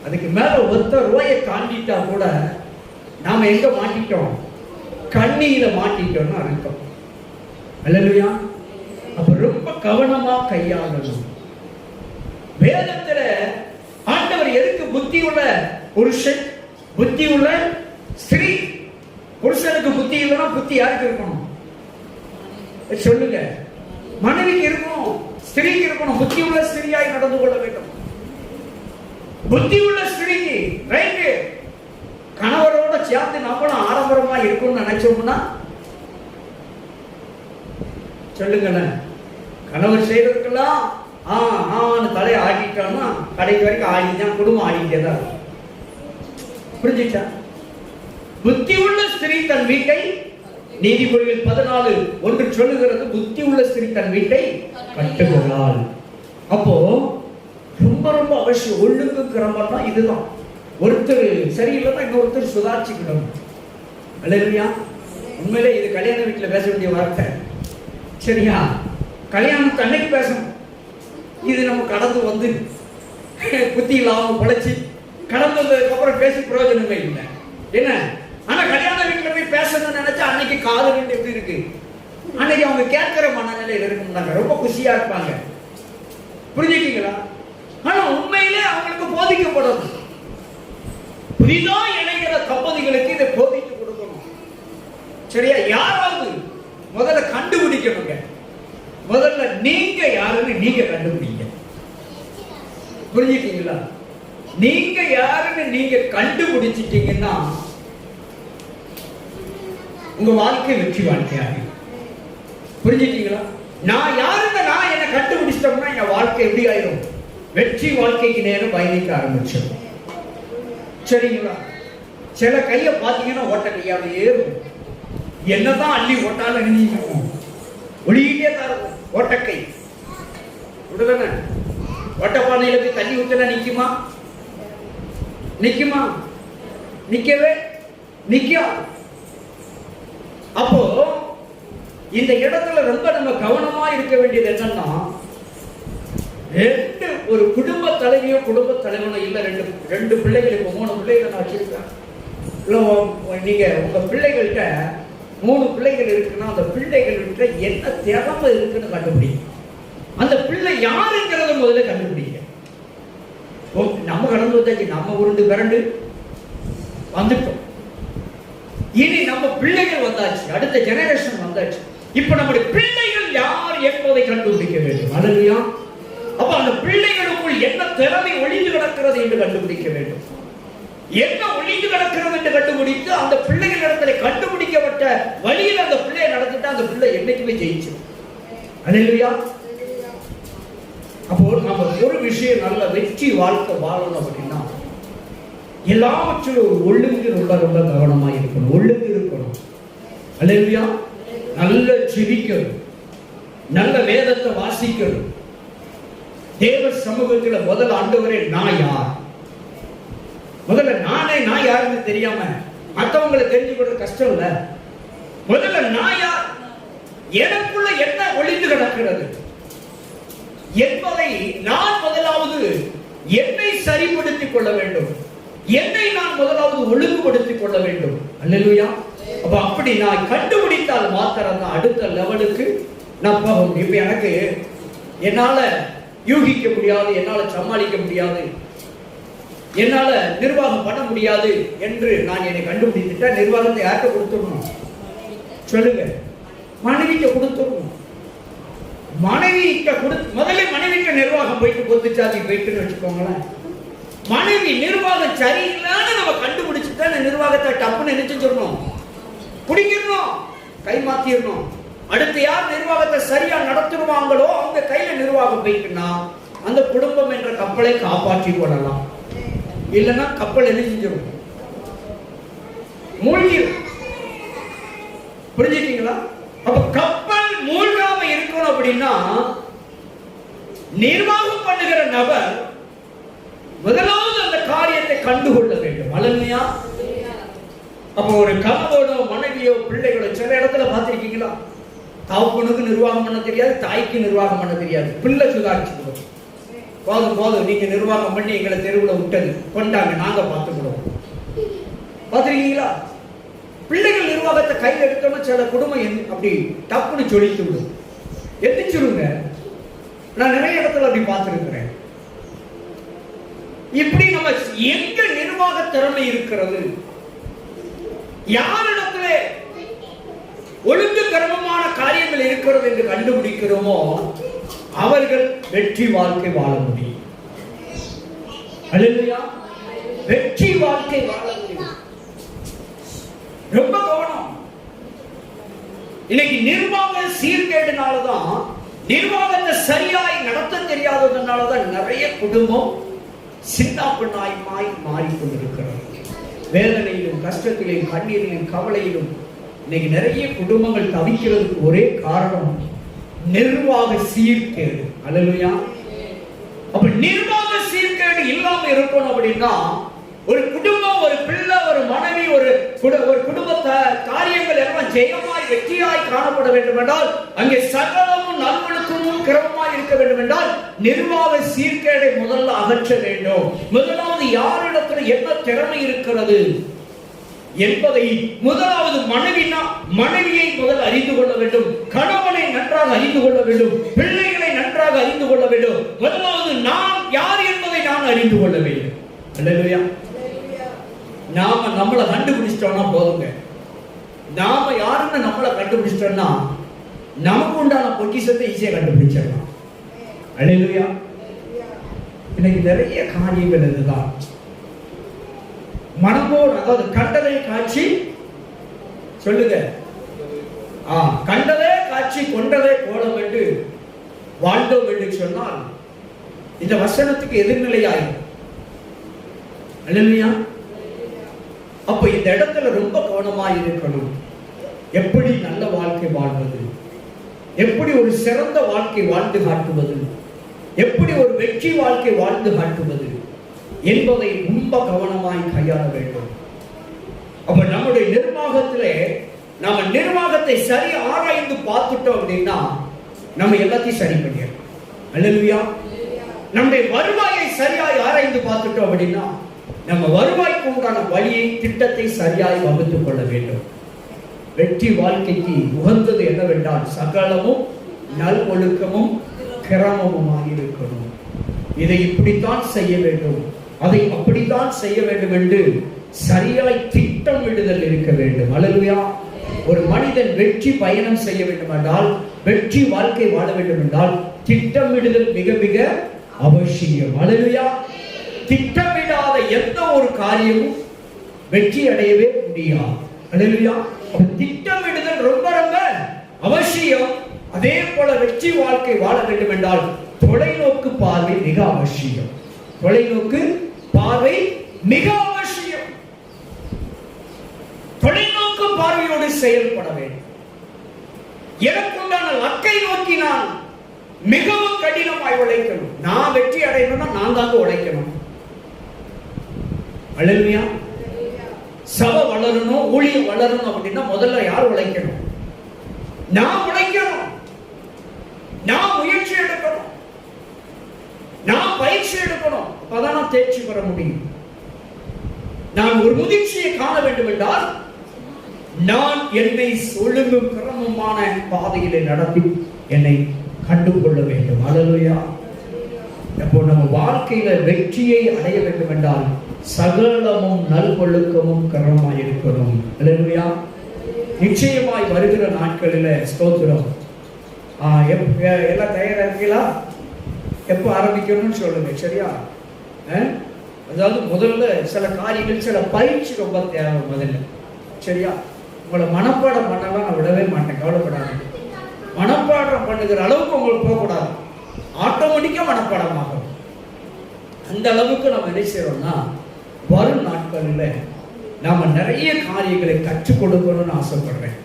அதுக்கு மேல 100 ரூபாயை தாண்டிட்டா கூட நாம எங்க மாட்டிட்டோம்? கண்ணியில மாட்டிட்டோம்னு அர்த்தம். அல்லேலூயா. அப்ப ரொம்ப கவனமா கையாளணும். வேதத்துல ஆண்டவர் எதுக்கு புத்தியுள்ள புருஷன், புத்தியுள்ள ஸ்திரீ? புருஷனுக்கு புத்தி இல்லைன்னா புத்தி யாருக்கு இருக்கணும்? சொல்லுங்க. மனைவிக்கு இருக்கணும், ஸ்திரீக்கு இருக்கணும். புத்தி உள்ள ஸ்திரீயாய் நடந்து கொள்ள வேண்டும். புத்தி உள்ள ஸ்திரீக்கு ரைட்டு. கணவரோட சேர்ந்து நம்மளும் ஆடம்பரமா இருக்கும்னு நினைச்சோம்னா சொல்லுங்களேன். கணவர் செய்யறதுக்கெல்லாம் தலையை ஆடிட்டோம்னா கடைசி வரைக்கும் ஆடிதான், குடும்பம் ஆடிட்டே தான். புரிஞ்சுச்சா? புத்தி உள்ள ஸ்திரீ தன் வீட்டை, நீதிமொழிகள் 14:1 சொல்லுகிறது, புத்தி உள்ள ஸ்திரீ தன் வீட்டை கட்டுகிறாள். அப்போ ரொம்ப ரொம்ப அவசியம். ஒழுங்கு கிரமம்னா இதுதான். ஒருத்தர் சரியில்லைன்னா இன்னொருத்தர் சுதாரிச்சுக்கணும். அல்லேலூயா. உண்மையிலே இது கல்யாண வீட்டில் பேச வேண்டிய வார்த்தை. சரியா? கல்யாணம் அன்னைக்கு பேசணும். இது நம்ம கடந்து வந்து புத்தி இல்லாம பழச்சி கடந்து வந்ததுக்கு அப்புறம் பேசி பிரயோஜனமே இல்லை. என்ன? ஆனா கல்யாண வீட்டுல போய் பேசணும்னு நினைச்சா அன்னைக்கு காது ரெண்டு எப்படி இருக்கு, அன்னைக்கு அவங்க கேட்கிற மனநிலையில் இருக்கும்னாங்க, ரொம்ப குஷியா இருப்பாங்க. புரிஞ்சுட்டீங்களா? ஆனா உண்மையிலே அவங்களுக்கு போதிக்கப்படும். புதிதா இணைகிற தம்பதிகளுக்கு இதை போதித்து கொடுக்கணும். சரியா? யாராவது முதல்ல கண்டுபிடிக்கணுங்க. முதல்ல நீங்க யாருன்னு நீங்க கண்டுபிடிங்க. புரிஞ்சுட்டீங்களா? நீங்க யாருன்னு நீங்க கண்டுபிடிச்சிட்டீங்கன்னா உங்க வாழ்க்கை வெற்றி வாழ்க்கையாக. புரிஞ்சுட்டீங்களா? நான் யாருன்னு நான் என்ன கண்டுபிடிச்சிட்டோம்னா என் வாழ்க்கை எப்படி ஆயிரும்? வெற்றி வாழ்க்கைக்கு நேரம் பயணிக்க ஆரம்பிச்சிடும். சரிங்களா? சில கையை பார்த்தீங்கன்னா ஓட்ட கையாவே ஏறும். என்னதான் அள்ளி ஓட்டாலும் நினைக்கும், ஒளியிட்டே தான் இருக்கும் ஓட்டக்கை. விடுதானே? ஓட்டப்பானையில போய் தண்ணி ஊற்றினா நிக்குமா? நிக்குமா? நிக்கவே நிக்கா. அப்போ இந்த இடத்துல ரொம்ப நம்ம கவனமா இருக்க வேண்டியது என்னன்னா, ஒரு குடும்ப தலைவியோ குடும்ப தலைவனோ இல்ல, ரெண்டு பிள்ளைகள், இப்போ 3 பிள்ளைகள் நான் வச்சிருக்கேன். நீங்க உங்க பிள்ளைகள்கிட்ட 3 பிள்ளைகள் இருக்குன்னா அந்த பிள்ளைகள்கிட்ட என்ன திறமை இருக்குன்னு கண்டுபிடிங்க. அந்த பிள்ளை யாருங்கிறத முதல்ல கண்டுபிடிங்க. நம்ம கடந்து வந்தாச்சு, நம்ம உருண்டு பிறண்டு வந்துட்டோம். இனி நம்ம பிள்ளைகள் வந்தாச்சு, அடுத்த ஜெனரேஷன் வந்தாச்சு. இப்ப நம்முடைய பிள்ளைகள் யார் என்பதை கண்டுபிடிக்க வேண்டும். அல்லேலூயா. அப்ப அந்த பிள்ளைகளுக்குள் என்ன திறமை ஒளிந்து கிடக்கிறது என்று கண்டுபிடிக்க வேண்டும். என்ன ஒளிந்து கிடக்கிறது என்று கண்டுபிடித்து அந்த பிள்ளைகள் இடத்துல கண்டுபிடிக்கப்பட்ட வழியில் அந்த பிள்ளையை நடத்திட்டா அந்த பிள்ளை என்னைக்குமே ஜெயிச்சு. அல்லேலூயா. அப்போ நம்ம ஒரு விஷயம், நல்ல வெற்றி வாழ்க்கை வாழணும் அப்படின்னா எல்லாவற்றிலும் ஒரு ஒழுங்கு ரொம்ப ரொம்ப கவனமா இருக்கணும். ஒழுங்கு இருக்கணும். அல்லேலூயா. நல்ல ஜெபிக்கணும், நல்ல வேதத்தை வாசிக்கணும். தேவ சமூகத்தில் முதல்ல ஆண்டவரே நான் யார், முதல்ல நான் யாருன்னு தெரியாம மற்றவங்களை தெரிஞ்சுக்கிறது கஷ்டம் இல்ல. முதல்ல நான் யார், எனக்குள்ள என்ன ஒளிந்து கிடக்கிறது என்பதை நான் முதலாவது என்னை சரிப்படுத்திக் கொள்ள வேண்டும். என்னை நான் முதலாவது ஒழுங்குபடுத்திக் கொள்ள வேண்டும். அல்லேலூயா. அப்ப அப்படி நான் கண்டுபிடித்தால் மாத்திரம் தான் அடுத்த லெவலுக்கு நான் போக முடியும். இப்ப எனக்கு என்னால யூகிக்க முடியாது, என்னால சமாளிக்க முடியாது, என்னால நிர்வாகம் பண்ண முடியாது என்று நான் என்னை கண்டுபிடித்துட்டா நிர்வாகத்தை யார்கிட்ட கொடுத்துடணும் சொல்லுங்க? மனைவிக்கு கொடுத்துடணும். மனைவிட்ட முதல்ல மனைவிட்ட நிர்வாகம் போயிட்டு பொதுச்சாதி போயிட்டுன்னு வச்சுக்கோங்களேன். மனைவி நிர்வாகம் சரியில்லைன்னு நம்ம கண்டுபிடிச்சுட்டா நிர்வாகத்தை டப்புன்னு நினைச்சிடணும், பிடிக்கணும், கை மாத்திடணும். அடுத்து யார் நிர்வாகத்தை சரியா நடத்துவாங்களோ அவங்க கையில நிர்வாகம் போயிட்டுன்னா அந்த குடும்பம் என்ற கப்பலை காப்பாற்றி கொள்ளலாம். இல்லைன்னா கப்பல் என்ன செஞ்சிடும்? மூழ்கிடும். புரிஞ்சுட்டீங்களா? அப்ப கப்பல் மூழ்காம இருக்கணும் அப்படின்னா நிர்வாகம் பண்ணுகிற நபர் முதலாவது அந்த காரியத்தை கண்டுகொள்ள வேண்டும். அல்லேலூயா. அப்ப ஒரு கணவனோ மனைவியோ பிள்ளைகளோ சில இடத்துல பார்த்திருக்கீங்களா, தகப்பனுக்கு நிர்வாகம் பண்ண தெரியாது, தாய்க்கு நிர்வாகம் பண்ண தெரியாது. பிள்ளை சுதாரிச்சுக்கணும். போதும் நீங்க நிர்வாகம் பண்ணி எங்களை தெருவுல விட்டது, கொண்டாங்க, நாங்க பார்த்துக்கிறோம். பார்த்திருக்கீங்களா? பிள்ளைகள் நிர்வாகத்தை கையில் எடுக்கணும். சில குடும்பம் அப்படி தப்புன்னு சொல்லிட்டு விடும், எந்திரிச்சிருங்க. நான் நிறைய இடத்துல அப்படி பார்த்திருக்கிறேன். இப்படி நம்ம எங்க நிர்வாக திறமை இருக்கிறது, யாரிடத்துல ஒழுங்கு கிரமமான காரியங்கள் இருக்கிறது என்று கண்டுபிடிக்கிறோமோ அவர்கள் வெற்றி வாழ்க்கை வாழ முடியும். அல்லேலூயா. வெற்றி வாழ்க்கை வாழ முடியும். ரொம்ப கவனம். இன்னைக்கு நிர்வாக சீர்கேடுனாலதான், நிர்வாகத்தை சரியாய் நடத்த தெரியாததுனாலதான் நிறைய குடும்பம் சின்னாப்பின்னாய் மாறிக்கொண்டிருக்கிறது. வேதனையிலும் கஷ்டத்திலும் கண்ணீரிலும் கவலையிலும் இன்னைக்கு நிறைய குடும்பங்கள் தவிக்கிறதுக்கு ஒரே காரணம் நிர்வாக சீர்கேடு. அல்லேலூயா. அப்ப நிர்வாக சீர்கேடு இல்லாம இருக்கணும் அப்படின்னா ஒரு குடும்பம், ஒரு பிள்ளை, ஒரு மனைவி, ஒரு குடும்பத்தை காரியங்கள் எல்லாம் ஜெயமாய் வெற்றியாய் காணப்பட வேண்டும் என்றால், அங்கே சகலமும் நல்வொழுக்கமும் கிரமமாய் இருக்க வேண்டும் என்றால் நிர்வாக சீர்கேடை முதல்ல அகற்ற வேண்டும். முதலாவது யாரிடத்துல என்ன திறமை இருக்கிறது என்பதை முதலாவது மனைவியை முதல் அறிந்து கொள்ள வேண்டும். கணவனை நன்றாக அறிந்து கொள்ள வேண்டும். பிள்ளைகளை நன்றாக அறிந்து கொள்ள வேண்டும். முதலாவது நான் யார் என்பதை நான் அறிந்து கொள்ள வேண்டும். அல்லேலூயா. நாம நம்மளை கண்டுபிடிச்சிட்டோம்னா போதுங்க. நாம யாருன்னு நம்மளை கண்டுபிடிச்சிட்டோம்னா நமக்கு உண்டான பொக்கிஷத்தை ஈஸியா கண்டுபிடிச்சிடலாம். அல்லேலூயா. இன்னைக்கு நிறைய காரியங்கள் இதுதான். மனமோடு, அதாவது கண்டதை காட்சி சொல்லுங்க, கண்டதே காட்சி கொண்டதே கோலம் என்று வாழ்ந்தோம் என்று சொன்னால் இந்த வசனத்துக்கு எதிர்நிலையாயிரும். அல்லேலூயா. அப்ப இந்த இடத்துல ரொம்ப கவனமாய் இருக்கணும். எப்படி நல்ல வாழ்க்கை வாழ்வது, எப்படி ஒரு சிறந்த வாழ்க்கை வாழ்ந்து காட்டுவது, எப்படி ஒரு வெற்றி வாழ்க்கை வாழ்ந்து காட்டுவது என்பதை ரொம்ப கவனமாய் கையாள வேண்டும். அப்ப நம்முடைய நிர்வாகத்திலே நாம நிர்வாகத்தை சரி ஆராய்ந்து பார்த்துட்டோம் அப்படின்னா நம்ம எல்லாத்தையும் சரி பண்ணிடலாம். அல்லேலூயா. நம்முடைய வருவாயை சரியாய் ஆராய்ந்து பார்த்துட்டோம் அப்படின்னா நம்ம வருவாய்க்கு உண்டான வழியை, திட்டத்தை சரியாய் வகுத்துக் கொள்ள வேண்டும். வெற்றி வாழ்க்கைக்கு உகந்தது என்னவென்றால் சகலமும் நல்வொழுக்கமும் கிரமமுமாக இருக்கணும். இதை இப்படித்தான் செய்ய வேண்டும், அதை அப்படித்தான் செய்ய வேண்டும் என்று சரியாய் திட்டமிடுதல் இருக்க வேண்டும். அல்லேலூயா. ஒரு மனிதன் வெற்றி பயணம் செய்ய வேண்டும் என்றால், வெற்றி வாழ்க்கை வாழ வேண்டும் என்றால் திட்டமிடுதல் மிக மிக அவசியம். அல்லேலூயா. திட்டமிடாத எந்த ஒரு காரியமும் வெற்றி அடையவே முடியாது. அல்லேலூயா. திட்டமிடுதல் ரொம்ப ரொம்ப அவசியம். அதே போல வெற்றி வாழ்க்கை வாழ வேண்டும் என்றால் தொலைநோக்கு பார்வை மிக அவசியம். தொலைநோக்கு பார்வை மிக அவசியம். தொலைநோக்கு பார்வையோடு செயல்பட வேண்டும். எனக்குண்டான லக்கை நோக்கி நான் மிகவும் கடினமாய் உழைக்கணும். நான் வெற்றி அடையணும்னா நான் தாங்க உழைக்கணும். அல்லேலூயா. சபை வளரணும், ஊழியம் வளரணும் அப்படின்னா முதல்ல யார் உழைக்கணும்? நான் உழைக்கணும். நான் முயற்சி எடுக்கணும். நான் பயிற்சி எடுக்கணும். அப்பதான் நான் தேர்ச்சி பெற முடியும். நான் ஒரு முதிர்ச்சியை காண வேண்டும் என்றால் நான் என்னை ஒழுங்கும் கிரமமான பாதையிலே நடத்தி என்னை கண்டுகொள்ள வேண்டும். அல்லேலூயா. அப்போ நம்ம வாழ்க்கையில வெற்றியை அடைய வேண்டும் என்றால் சகலமும் நல்வொழுக்கமும் கிரமமாய் இருக்கணும். அல்லேலூயா. நிச்சயமாய் வருகிற நாட்களில ஸ்தோத்திரம். எல்லாம் தயாரா இருக்கீங்களா? எப்போ ஆரம்பிக்கணும்னு சொல்லுங்க. சரியா? அதாவது முதல்ல சில காரியங்கள், சில பயிற்சி ரொம்ப தேவை முதல்ல. சரியா? உங்களை மனப்பாடம் பண்ணலாம் நான் விடவே மாட்டேன், கவலைப்படாது. மனப்பாடம் பண்ணுகிற அளவுக்கு உங்களுக்கு போகக்கூடாது. ஆட்டோமேட்டிக்கா மனப்பாடம் ஆகும். அந்த அளவுக்கு நம்ம என்ன செய்யறோம்னா வரும் நாட்களில் நாம நிறைய காரியங்களை கற்றுக் கொடுக்கணும்னு ஆசைப்படுறேன்.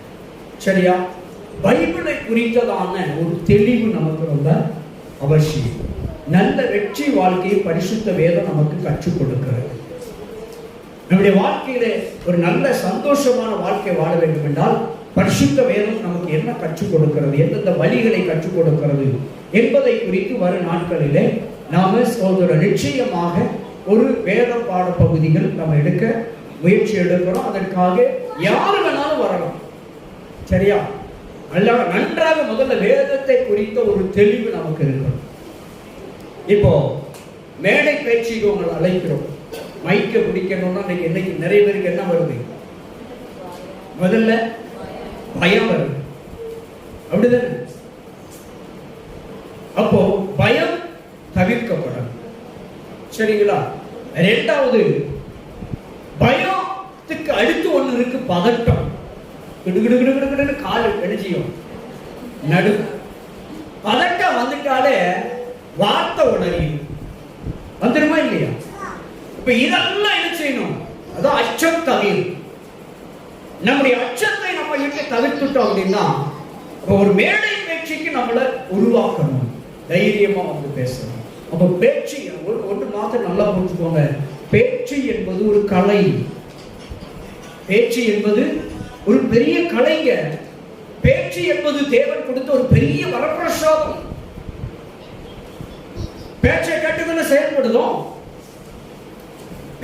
சரியா? பைபிளை குறித்ததான ஒரு தெளிவு நமக்கு ரொம்ப அவசியம். நல்ல வெற்றி வாழ்க்கையை பரிசுத்த வேதம் நமக்கு கற்றுக் கொடுக்கிறது. நம்முடைய வாழ்க்கையில ஒரு நல்ல சந்தோஷமான வாழ்க்கை வாழ வேண்டும் என்றால் பரிசுத்த வேதம் நமக்கு என்ன கற்றுக் கொடுக்கிறது, எந்தெந்த வழிகளை கற்றுக் கொடுக்கிறது என்பதை குறித்து வரும் நாட்களிலே நாம நிச்சயமாக ஒரு வேத பாட பகுதிகள் நம்ம எடுக்க முயற்சி எடுக்கிறோம். அதற்காக யாரு வேணாலும் வரலாம். சரியா? நன்றாக முதல்ல வேதத்தை குறித்த ஒரு தெளிவு நமக்கு இருக்கணும். இப்போ மேடை பேச்சுக்கு உங்களை அழைக்கிறோம். மைக்க பிடிக்கணும்னா இன்னைக்கு நிறைய பேருக்கு என்ன வருது? முதல்ல பயம் வருது. அப்படிதானே? அப்போ பயம் தவிர்க்கப்படும். சரிங்களா? இரண்டாவது, பயத்துக்கு அடுத்து ஒண்ணு இருக்கு, பதட்டம். கிடுகிடுகிடுகிடுன்னு கால் கிடைச்சியும் நடு. பதட்டம் வந்துட்டாலே வார்த்தை உணரியும் வந்துருமா இல்லையா? இப்ப இதெல்லாம் என்ன செய்யணும்? அதான் அச்சம் தவிர. நம்முடைய அச்சத்தை நம்ம கிட்ட தவிர்த்துட்டோம் அப்படின்னா ஒரு மேடை பேச்சுக்கு நம்மளை உருவாக்கணும், தைரியமா வந்து பேசணும். அப்ப பேச்சு ஒன்று மாத்திரம் நல்லா புரிஞ்சுக்கோங்க, பேச்சு என்பது ஒரு கலை. பேச்சு என்பது ஒரு பெரிய கலைங்க. பேச்சு என்பது தேவன் கொடுத்த ஒரு பெரிய வரப்பிரசாதம். பேச்சை கட்டுதுன்னு செயல்படுதோம்.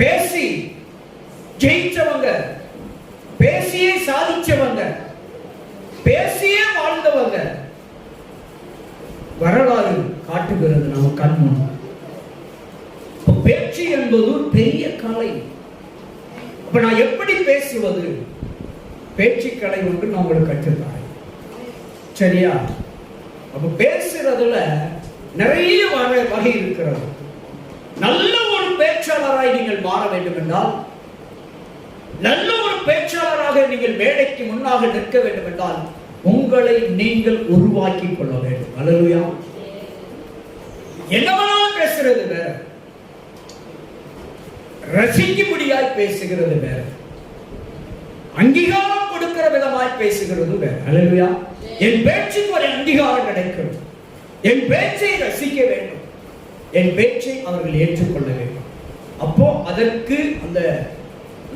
பேசி ஜெயிச்சவங்க, பேசியே சாதிச்சவங்க, பேசியே வாழ்ந்தவங்க வரலாறு காட்டுகிறது நம்ம கண்முன். பேச்சு என்பது ஒரு பெரிய கலை. அப்ப நான் எப்படி பேசுவது? பேச்சு கலை ஒன்று நான் உங்களுக்கு கற்றுத்தரேன். சரியா? அப்ப பேசுறதுல நிறைய வகை இருக்கிறது. நல்ல ஒரு பேச்சாளராய் நீங்கள் மாற வேண்டும் என்றால், நல்ல ஒரு பேச்சாளராக நீங்கள் மேடைக்கு முன்னாக நிற்க வேண்டும் என்றால் உங்களை நீங்கள் உருவாக்கி கொள்ள வேண்டும். அல்லேலூயா. என்னவெல்லாம் பேசுறது வேற, ரசிக்கும்படியாய் பேசுகிறது வேற, அங்கீகாரம் கொடுக்கிற விதமாய் பேசுகிறது வேற. அல்லேலூயா. என் பேச்சுக்கு ஒரு அங்கீகாரம் கிடைக்கும், என் பேச்சை ரசிக்க வேண்டும், என் பேச்சை அவர்கள் ஏற்றுக்கொள்ள வேண்டும். அப்போ அதற்கு அந்த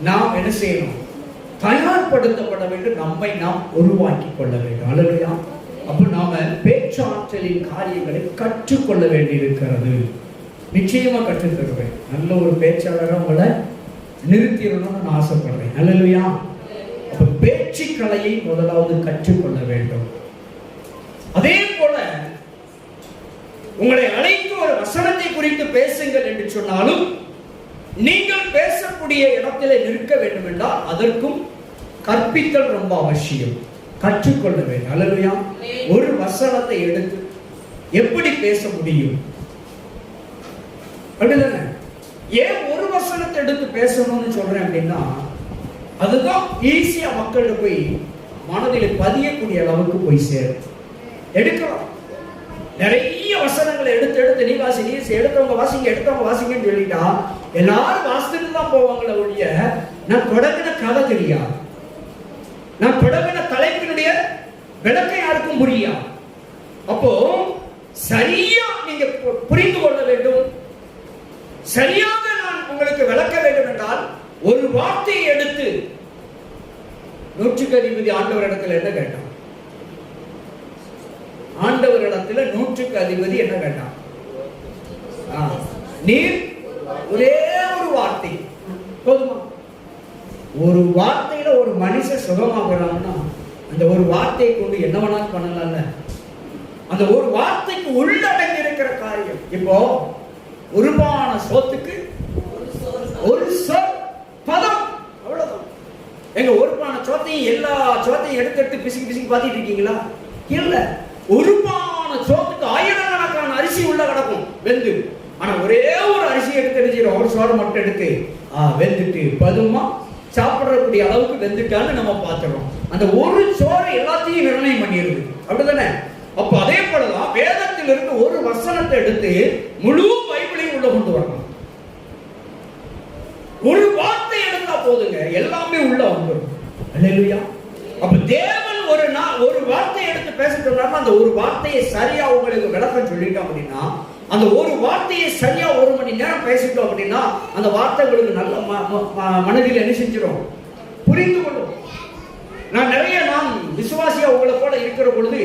நாம் என்ன செய்யணும்? தயார்படுத்தப்பட வேண்டும், நம்மை நாம் உருவாக்கி கொள்ள வேண்டும். அல்லேலூயா. அப்போ நாம பேச்சாற்றலின் காரியங்களை கற்றுக்கொள்ள வேண்டியிருக்கிறது. நிச்சயமா கற்றுத் தருவேன். நல்ல ஒரு பேச்சாளராக உங்களை நிறுத்திடணும்னு நான் ஆசைப்படுறேன். அல்லேலூயா. அப்ப பேச்சு கலையை முதலாவது கற்றுக்கொள்ள வேண்டும். அதே போல உங்களை அழைத்து ஒரு வசனத்தை குறித்து பேசுங்கள் என்று சொன்னாலும் நீங்கள் பேசக்கூடிய இடத்திலே நிற்க வேண்டும் என்றால் அதற்கும் கற்பித்தல் ரொம்ப அவசியம். கற்றுக்கொள்ள வேண்டும். அல்லேலூயா. ஒரு வசனத்தை எடுத்து எப்படி பேச முடியும்? அப்படிதானே? ஏன் ஒரு வசனத்தை எடுத்து பேசணும்னு சொல்றேன் அப்படின்னா, அதுதான் ஈஸியா மக்கள்கிட்ட போய் மனதில் பதியக்கூடிய அளவுக்கு போய் சேரும். எடுக்கலாம். நிறைய வசனங்களை எடுத்து நீ வாசி, நீ எடுத்தவங்க வாசிங்கன்னு சொல்லிட்டா எல்லாரும் வாசிட்டு தான் போவாங்களே ஒழிய நான் தொடங்கின கதை தெரியாது, நான் தொடங்கின தலைப்பினுடைய விளக்கம் யாருக்கும் புரியாது. அப்போ சரியா நீங்க புரிந்து கொள்ள வேண்டும், சரியாக நான் உங்களுக்கு விளக்க வேண்டும் என்றால் ஒரு வார்த்தையை எடுத்து 100க்கு அதிபதி ஆண்டவர் இடத்துல என்ன கேட்டான்? ஆண்டவர் இடத்துல 100க்கு அதிபதி என்ன கேட்டான்? நீர் ஒரே ஒரு வார்த்தை போதுமா? ஒரு வார்த்தையில ஒரு மனுஷன் சுகமாகறான்னா அந்த ஒரு வார்த்தையை கொண்டு என்ன வேணாலும் பண்ணலாம்ல. அந்த ஒரு வார்த்தைக்கு உள்ளடங்கி இருக்கிற காரியம். இப்போ உருவான சோத்துக்கு ஒரு சொல் பதம், அவ்வளவுதான். எங்க ஒருபான சோத்தையும் எல்லா சோத்தையும் எடுத்து பிசுக்கி பாத்திட்டு இருக்கீங்களா? இல்ல. ஒருபான சோத்துக்கு ஆயிரக்கணக்கான அரிசி உள்ள கிடக்கும் வெந்து. ஆனா ஒரே ஒரு அரிசி எடுத்து ஒரு சோறு மட்டும் எடுத்து வெந்துட்டு பதுமா சாப்பிடக்கூடிய அளவுக்கு வெந்துட்டான்னு நம்ம பார்த்துறோம். அந்த ஒரு சோறு எல்லாத்தையும் நிர்ணயம் பண்ணிடுது. அப்படிதானே? அப்ப அதே போலதான் வேதத்தில் இருந்து ஒரு வசனத்தை எடுத்து முழு பைபிளையும் உள்ள கொண்டு வரணும். ஒரு வார்த்தை எடுத்தா போதுங்க, எல்லாமே உள்ள வந்துடும். அல்லேலூயா. அப்ப தேவன் ஒரு வார்த்தை எடுத்து பேச சொன்னார்னா அந்த ஒரு வார்த்தையை சரியா உங்களுக்கு விளக்கம் சொல்லிட்டோம் அப்படின்னா, அந்த ஒரு வார்த்தையை சரியா 1 மணி நேரம் பேசிட்டோம் அப்படின்னா அந்த வார்த்தைகளுக்கு நல்ல மனதில் என்ன செஞ்சிடும்? புரிந்து கொள்ளும். நான் விசுவாசியா உங்களை போல இருக்கிற பொழுது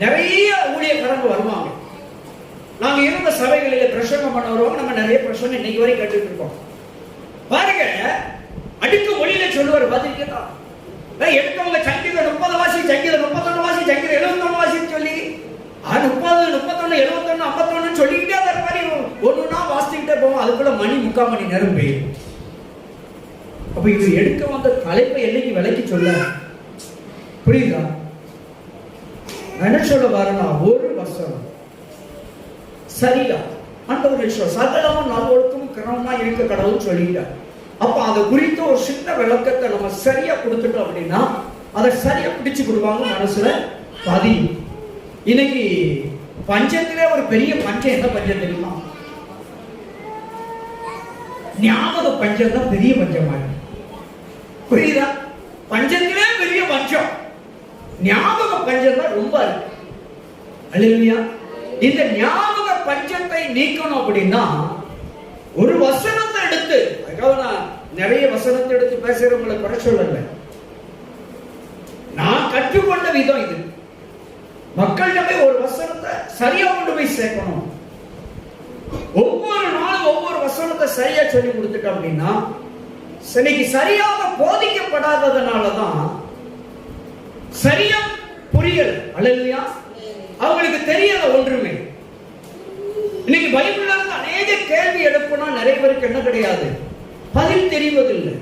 நிறைய ஊழியக்காரங்க வருவாங்க. நாங்க இருந்த சபைகளில பிரசங்கம் பண்ண வருவாங்க. நம்ம நிறைய பிரசங்கம் இன்னைக்கு வரை கேட்டுட்டு இருக்கோம். பாருங்க, அடுக்கு மொழியில சொல்லுவார். பாத்தீங்கன்னா எடுத்தவங்க சங்கீதம் 30 வாசி, சங்கீதம் 31 வாசி, சங்கீதம் 71 வாசின்னு சொல்லி 30, 31, 71, 51 சொல்லிக்கிட்டே அதே மாதிரி ஒண்ணுன்னா வாசிக்கிட்டே போவோம். அதுக்குள்ள மணி 3/4 மணி நேரம் போயிடும். அப்ப இது எடுக்க வந்த தலைப்பை என்னைக்கு விலைக்கு சொல்ல புரியுதா? என்ன சொல்ல வரனா, ஒரு வசனம் சரியா ஆண்டவர் சகலமும் நல்லொழுக்கமும் கிரமமா இருக்க கடவுள் சொல்லிட்டார். அப்ப அதை குறித்த ஒரு சின்ன விளக்கத்தை நம்ம சரியா கொடுத்துட்டோம் அப்படின்னா அதை சரியா பிடிச்சு கொடுப்பாங்க, மனசுல பதியும். இன்னைக்கு பஞ்சத்திலே ஒரு பெரிய பஞ்சம் என்ன பஞ்சம் தெரியுமா? ஞாபக பஞ்சம் தான் பெரிய பஞ்சமா இருக்கு. புரியுதா? பஞ்சத்திலே பெரிய பஞ்சம் ஞாபக பஞ்சம் தான் ரொம்ப இருக்கு. அல்லேலூயா. இந்த ஞாபக பஞ்சத்தை நீக்கணும் அப்படின்னா ஒரு வசனத்தை எடுத்து, அதுக்காக நான் நிறைய வசனத்தை எடுத்து பேசுறவங்களை குறை சொல்லல, நான் கற்றுக்கொண்ட விதம் இது. மக்களிடமே ஒரு வசனத்தை சரியா கொண்டு போய் சேர்க்கணும். ஒவ்வொரு நாளும் ஒவ்வொரு வசனத்தை சரியா சொல்லி கொடுத்துட்டோம் அப்படின்னா, இன்னைக்கு சரியாக போதிக்கப்படாததுனாலதான் சரியா புரியல. அல்லேலூயா. அவங்களுக்கு தெரியல ஒன்றுமே. இன்னைக்கு பைபிள்ல இருந்து அநேக கேள்வி எழுப்புனா நிறைய பேருக்கு என்ன கிடையாது, பதில் தெரிவதில்லை.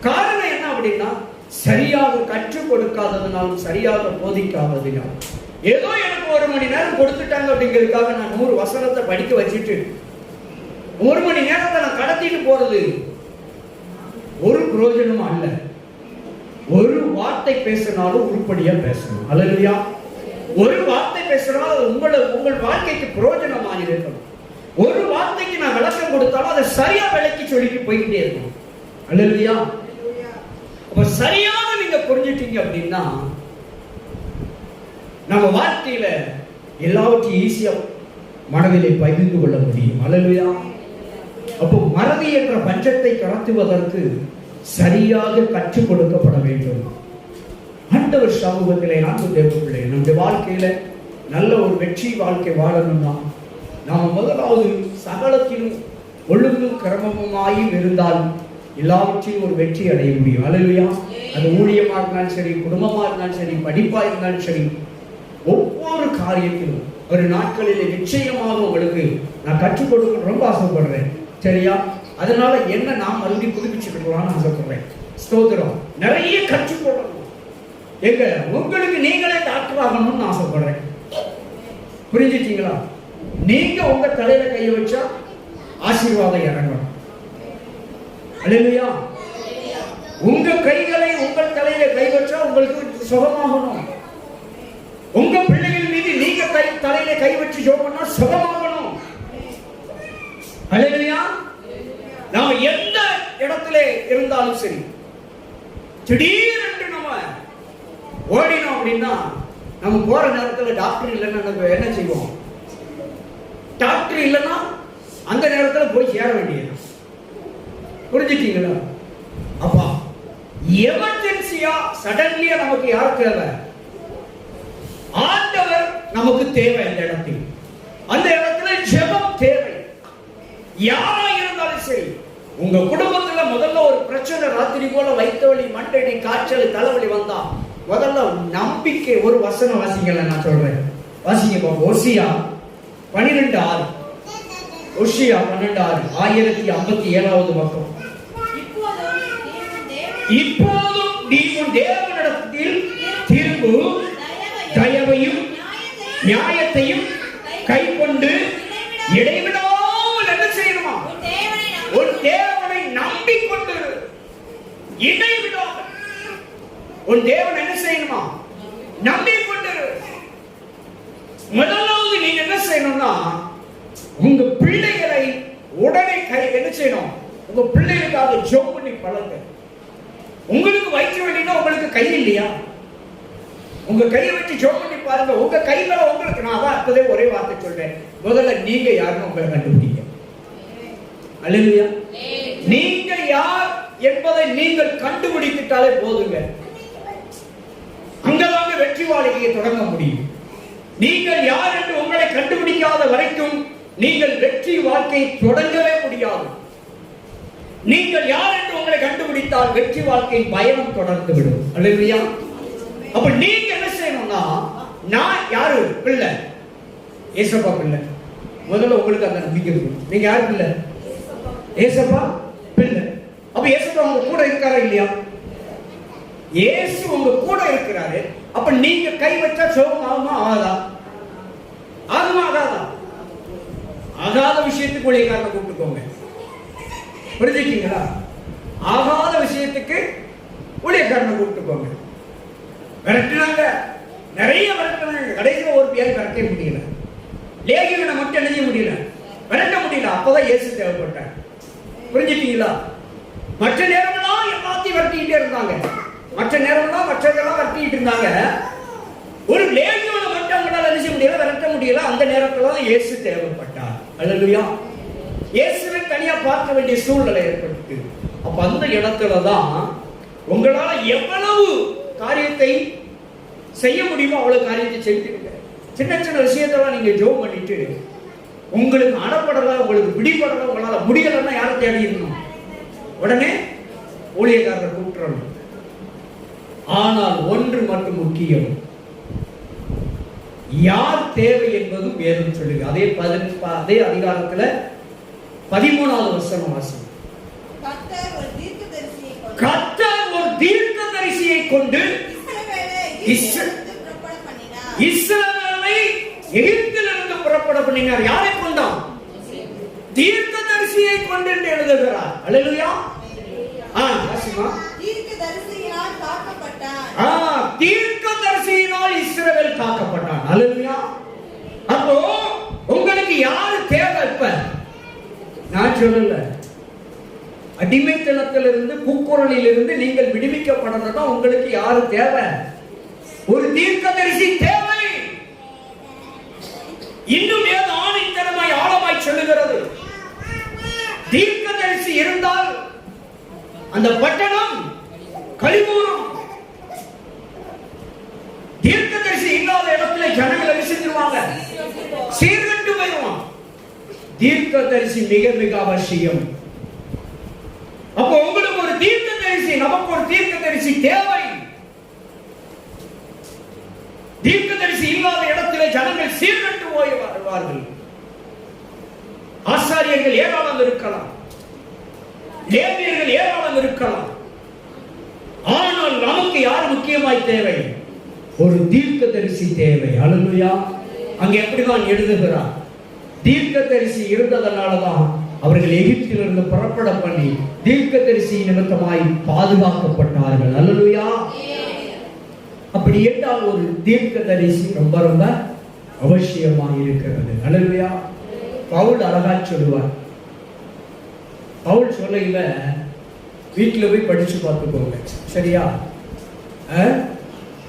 காரணம் என்ன அப்படின்னா, சரியாக கற்றுக் கொடுக்காததுனாலும் சரியாக போதிக்காததுனாலும். ஏதோ எனக்கு 1 மணி நேரம் கொடுத்துட்டாங்க அப்படிங்கிறதுக்காக நான் 100 வசனத்தை படிக்க வச்சுட்டு 1 மணி நேரத்தை நான் கடத்திட்டு போறது ஒரு பிரயோஜனமும் அல்ல. ஒரு வார்த்தை பேசினாலும் உருப்படியா பேசணும். அல்லேலூயா. ஒரு வார்த்தை பேசினாலும் உங்கள் வாழ்க்கைக்கு பிரயோஜனமாக இருக்கணும். ஒரு வார்த்தைக்கு நான் விளக்கம் கொடுத்தாலும் அதை சரியா விளக்கி சொல்லிட்டு போய்கிட்டே இருக்கணும். அல்லேலூயா. அப்ப சரியாக நீங்க புரிஞ்சிட்டீங்க அப்படின்னா நம்ம வாழ்க்கையில எல்லாவற்றையும் ஈஸியா மனதிலே பகிர்ந்து கொள்ள முடியும். அல்லேலூயா. அப்போ மறதி என்ற பஞ்சத்தை கடத்துவதற்கு சரியாக கற்றுக் கொடுக்கப்பட வேண்டும். ஆண்டவர் சமூகத்திலே அன்பு தேவப்பிள்ளை, நம்முடைய வாழ்க்கையில நல்ல ஒரு வெற்றி வாழ்க்கை வாழணும்னா நாம முதலாவது சகலத்திலும் ஒழுங்கும் கிரமமாயும் இருந்தால் எல்லாவற்றையும் ஒரு வெற்றி அடைய முடியும். அல்லேலூயா. அது ஊழியமா இருந்தாலும் சரி, குடும்பமா இருந்தாலும் சரி, படிப்பா இருந்தாலும் சரி, ஒவ்வொரு காரியத்திலும் ஒரு நாட்களிலே நிச்சயமாக உங்களுக்கு நான் கற்றுக் கொடுக்க ரொம்ப ஆசைப்படுறேன். சரியா? அதனால என்ன நான் மறுபடியும் புதுப்பிச்சுக்கலாம்னு ஆசைப்படுறேன். ஸ்தோத்திரம். நிறைய கற்றுக்கொள்ளணும். எங்க உங்களுக்கு நீங்களே டாக்டர் ஆகணும்னு ஆசைப்படுறேன். புரிஞ்சுட்டீங்களா? நீங்க உங்க தலையில கையை வச்சா ஆசீர்வாதம் இறங்கணும். அல்லேலூயா. உங்க கைகளை உங்கள் தலையில கை வச்சா உங்களுக்கு சுகமாகணும். உங்க பிள்ளைகள் மீது நீங்க தலையில கை வச்சு ஜெபம் பண்ணா சுகமாகணும். அல்லேலூயா. நாம எந்த இடத்துல இருந்தாலும் சரி, திடீரென்று நம்ம ஓடினோம் அப்படின்னா நம்ம போற நேரத்தில் டாக்டர் இல்லைன்னா நம்ம என்ன செய்வோம்? டாக்டர் இல்லைன்னா அந்த நேரத்தில் போய் சேர வேண்டியது. புரிஞ்சுட்டீங்களா? அப்பா எமர்ஜென்சியா சடன்லியா நமக்கு யார் தேவை? ஆண்டவர் நமக்கு தேவை. அந்த இடத்தில் அந்த இடத்துல ஜெபம் தேவை. யாரா இருந்தாலும் சரி, உங்க குடும்பத்துல முதல்ல ஒரு பிரச்சனை, ராத்திரி போல வயிற்று வலி, மண்டடி, காய்ச்சல், தலைவலி வந்தா முதல்ல நம்பிக்கை ஒரு வசனம் வாசிங்கல. நான் சொல்றேன், வாசிங்க பாப்போம். ஓசியா 12:6. ஓசியா 12:6, 1057வது பக்கம். இப்போதும் நீ உன் தேவனிடத்தில் திரும்பு, தயவையும் நியாயத்தையும் கை கொண்டு இடைவிடாமல் என்ன செய்யணுமா? ஒரு தேவனை நம்பிக்கொண்டு இடைவிடாமல் ஒரு தேவன் என்ன செய்யணுமா? நம்பிக்கொண்டு. முதலாவது நீங்க என்ன செய்யணும்னா, உங்க பிள்ளைகளை உடனே என்ன செய்யணும்? உங்க பிள்ளைகளுக்காக ஜெபம் பண்ணி பழங்க. உங்களுக்கு வயிற்று வலினா உங்களுக்கு கை இல்லையா? உங்க கையை வச்சு ஜெபம் பண்ணி பாருங்க. உங்க கையில உங்களுக்கு, நான் தான் அப்பதே ஒரே வார்த்தை சொல்றேன், முதல்ல நீங்க யாருன்னு உங்களை கண்டுபிடிங்க. அல்லேலூயா. நீங்க யார் என்பதை நீங்கள் கண்டுபிடித்தாலே போதுங்க. அங்கதாங்க வெற்றி வாழ்க்கையை தொடங்க முடியும். நீங்கள் யார் என்று உங்களை கண்டுபிடிக்காத வரைக்கும் நீங்கள் வெற்றி வாழ்க்கையை தொடங்கவே முடியாது. நீங்கள் யார் என்று உங்களை கண்டுபிடித்தால் வெற்றி வாழ்க்கையின் பயணம் தொடர்ந்து விடும். அல்லேலூயா. அப்ப நீங்க என்ன செய்யணும்னா, நான் யாரு பிள்ளை? ஏசப்பா பிள்ளை. முதல்ல உங்களுக்கு அந்த நம்பிக்கை இருக்கும். நீங்க யாரு பிள்ளை? ஏசப்பா பிள்ளை. அப்ப ஏசப்பா உங்க கூட இருக்காரா இல்லையா? இயேசு உங்க கூட இருக்கிறாரு. அப்ப நீங்க கை வச்சா சோகம் ஆகுமா? ஆகாதா? ஆகுமா? ஆகாதா? ஆகாத விஷயத்துக்கு ஊழியக்காரனை கூப்பிட்டுக்கோங்க. புரிஞ்சுக்கீங்களா? ஆகாத விஷயத்துக்கு ஊழியக்காரனை கூப்பிட்டுக்கோங்க. விரட்டினாங்க, நிறைய விரட்டினாங்க. கடைசியில் ஒரு பேர் விரட்ட முடியல. லேகியனை மட்டும் எழுத முடியல, விரட்ட முடியல. அப்பதான் இயேசு தேவைப்பட்டார். புரிஞ்சுட்டீங்களா? மற்ற நேரம்லாம் எல்லாத்தையும் விரட்டிக்கிட்டே இருந்தாங்க. மற்ற நேரம்லாம் மற்றதெல்லாம் விரட்டிட்டு இருந்தாங்க. ஒரு லேகியனை மட்டும் அவங்களால எழுத முடியல, விரட்ட முடியல. அந்த நேரத்துல தான் இயேசு தேவைப்பட்டார். அல்லேலூயா. இயேசுவை தனியா பார்க்க வேண்டிய சூழ்நிலை ஏற்பட்டு, அப்ப அந்த இடத்துலதான் உங்களால எவ்வளவு காரியத்தை செய்ய முடியுமோ அவ்வளவு காரியத்தை செய்துருங்க. சின்ன சின்ன விஷயத்தெல்லாம் நீங்க ஜெபம் பண்ணிட்டு உங்களுக்கு அடப்படல, உங்களுக்கு பிடிபடல, உங்களால முடியலன்னா யாரை தேடி இருக்கணும்? உடனே ஊழியக்காரரை கூப்பிடணும். ஆனால் ஒன்று மட்டும் முக்கியம், யார் தேவை என்பதும் வேதம் சொல்லுங்க. அதே அதிகாரத்துல 13வது வசனம் வாசி. கர்த்தர் ஒரு தீர்க்கதரிசியை கொண்டு இஸ்ரவேலை எகிப்திலிருந்து புறப்பட பண்ணினார். யாரை கொண்டான்? தீர்க்கதரிசியை கொண்டு என்று எழுதுகிறார். அல்லேலூயா. தீர்க்கதரிசியினால் காக்கப்பட்டான். தீர்க்கதரிசியினால் இஸ்ரவேல் காக்கப்பட்டான். அல்லேலூயா. அப்போ உங்களுக்கு யாரு தேவை? இப்ப நான் சொல்லல, அடிமைத்தனத்திலிருந்து கூக்குரலிலிருந்து நீங்கள் விடுவிக்கப்படணும்னா உங்களுக்கு யாரு தேவை? ஒரு தீர்க்கதரிசி தேவை. இன்னும் ஏதோ ஆணித்தனமாய் ஆழமாய் சொல்லுகிறது, தீர்க்கதரிசி இருந்தால் அந்த பட்டணம் கலிமூரும். தீர்க்கதரிசி இல்லாத இடத்துல ஜனங்கள் அரிசிடுவாங்க, சீர்கட்டு போயிடுவான். தீர்க்கதரிசி மிக மிக அவசியம். அப்போ உங்களுக்கு ஒரு தீர்க்கதரிசி, நமக்கு ஒரு தீர்க்கதரிசி தேவை. தீர்க்கதரிசி இல்லாத இடத்திலே ஜனங்கள் சீர்கட்டு போய் வருவார்கள். ஆசாரியர்கள் ஏராளம் இருக்கலாம், லேவியர்கள் ஏராளம் இருக்கலாம். ஆனால் நமக்கு யார் முக்கியமாய் தேவை? ஒரு தீர்க்கதரிசி தேவை. அல்லேலூயா. அங்கே எப்படிதான் எழுதுகிறார்? தீர்க்கதரிசி இருந்ததனாலதான் அவர்கள் எகிப்திலிருந்து புறப்பட பண்ணி தீர்க்கதரிசி நிமித்தமாய் பாதுகாக்கப்பட்டார்கள். அல்லேலூயா. அப்படி என்றால் ஒரு தீர்க்கதரிசி ரொம்ப ரொம்ப அவசியமாக இருக்கிறது. அல்லேலூயா. பவுல் அழகா சொல்லுவார். பவுல் சொல்லையில வீட்டில் போய் படிச்சு பார்த்துக்கோங்க, சரியா?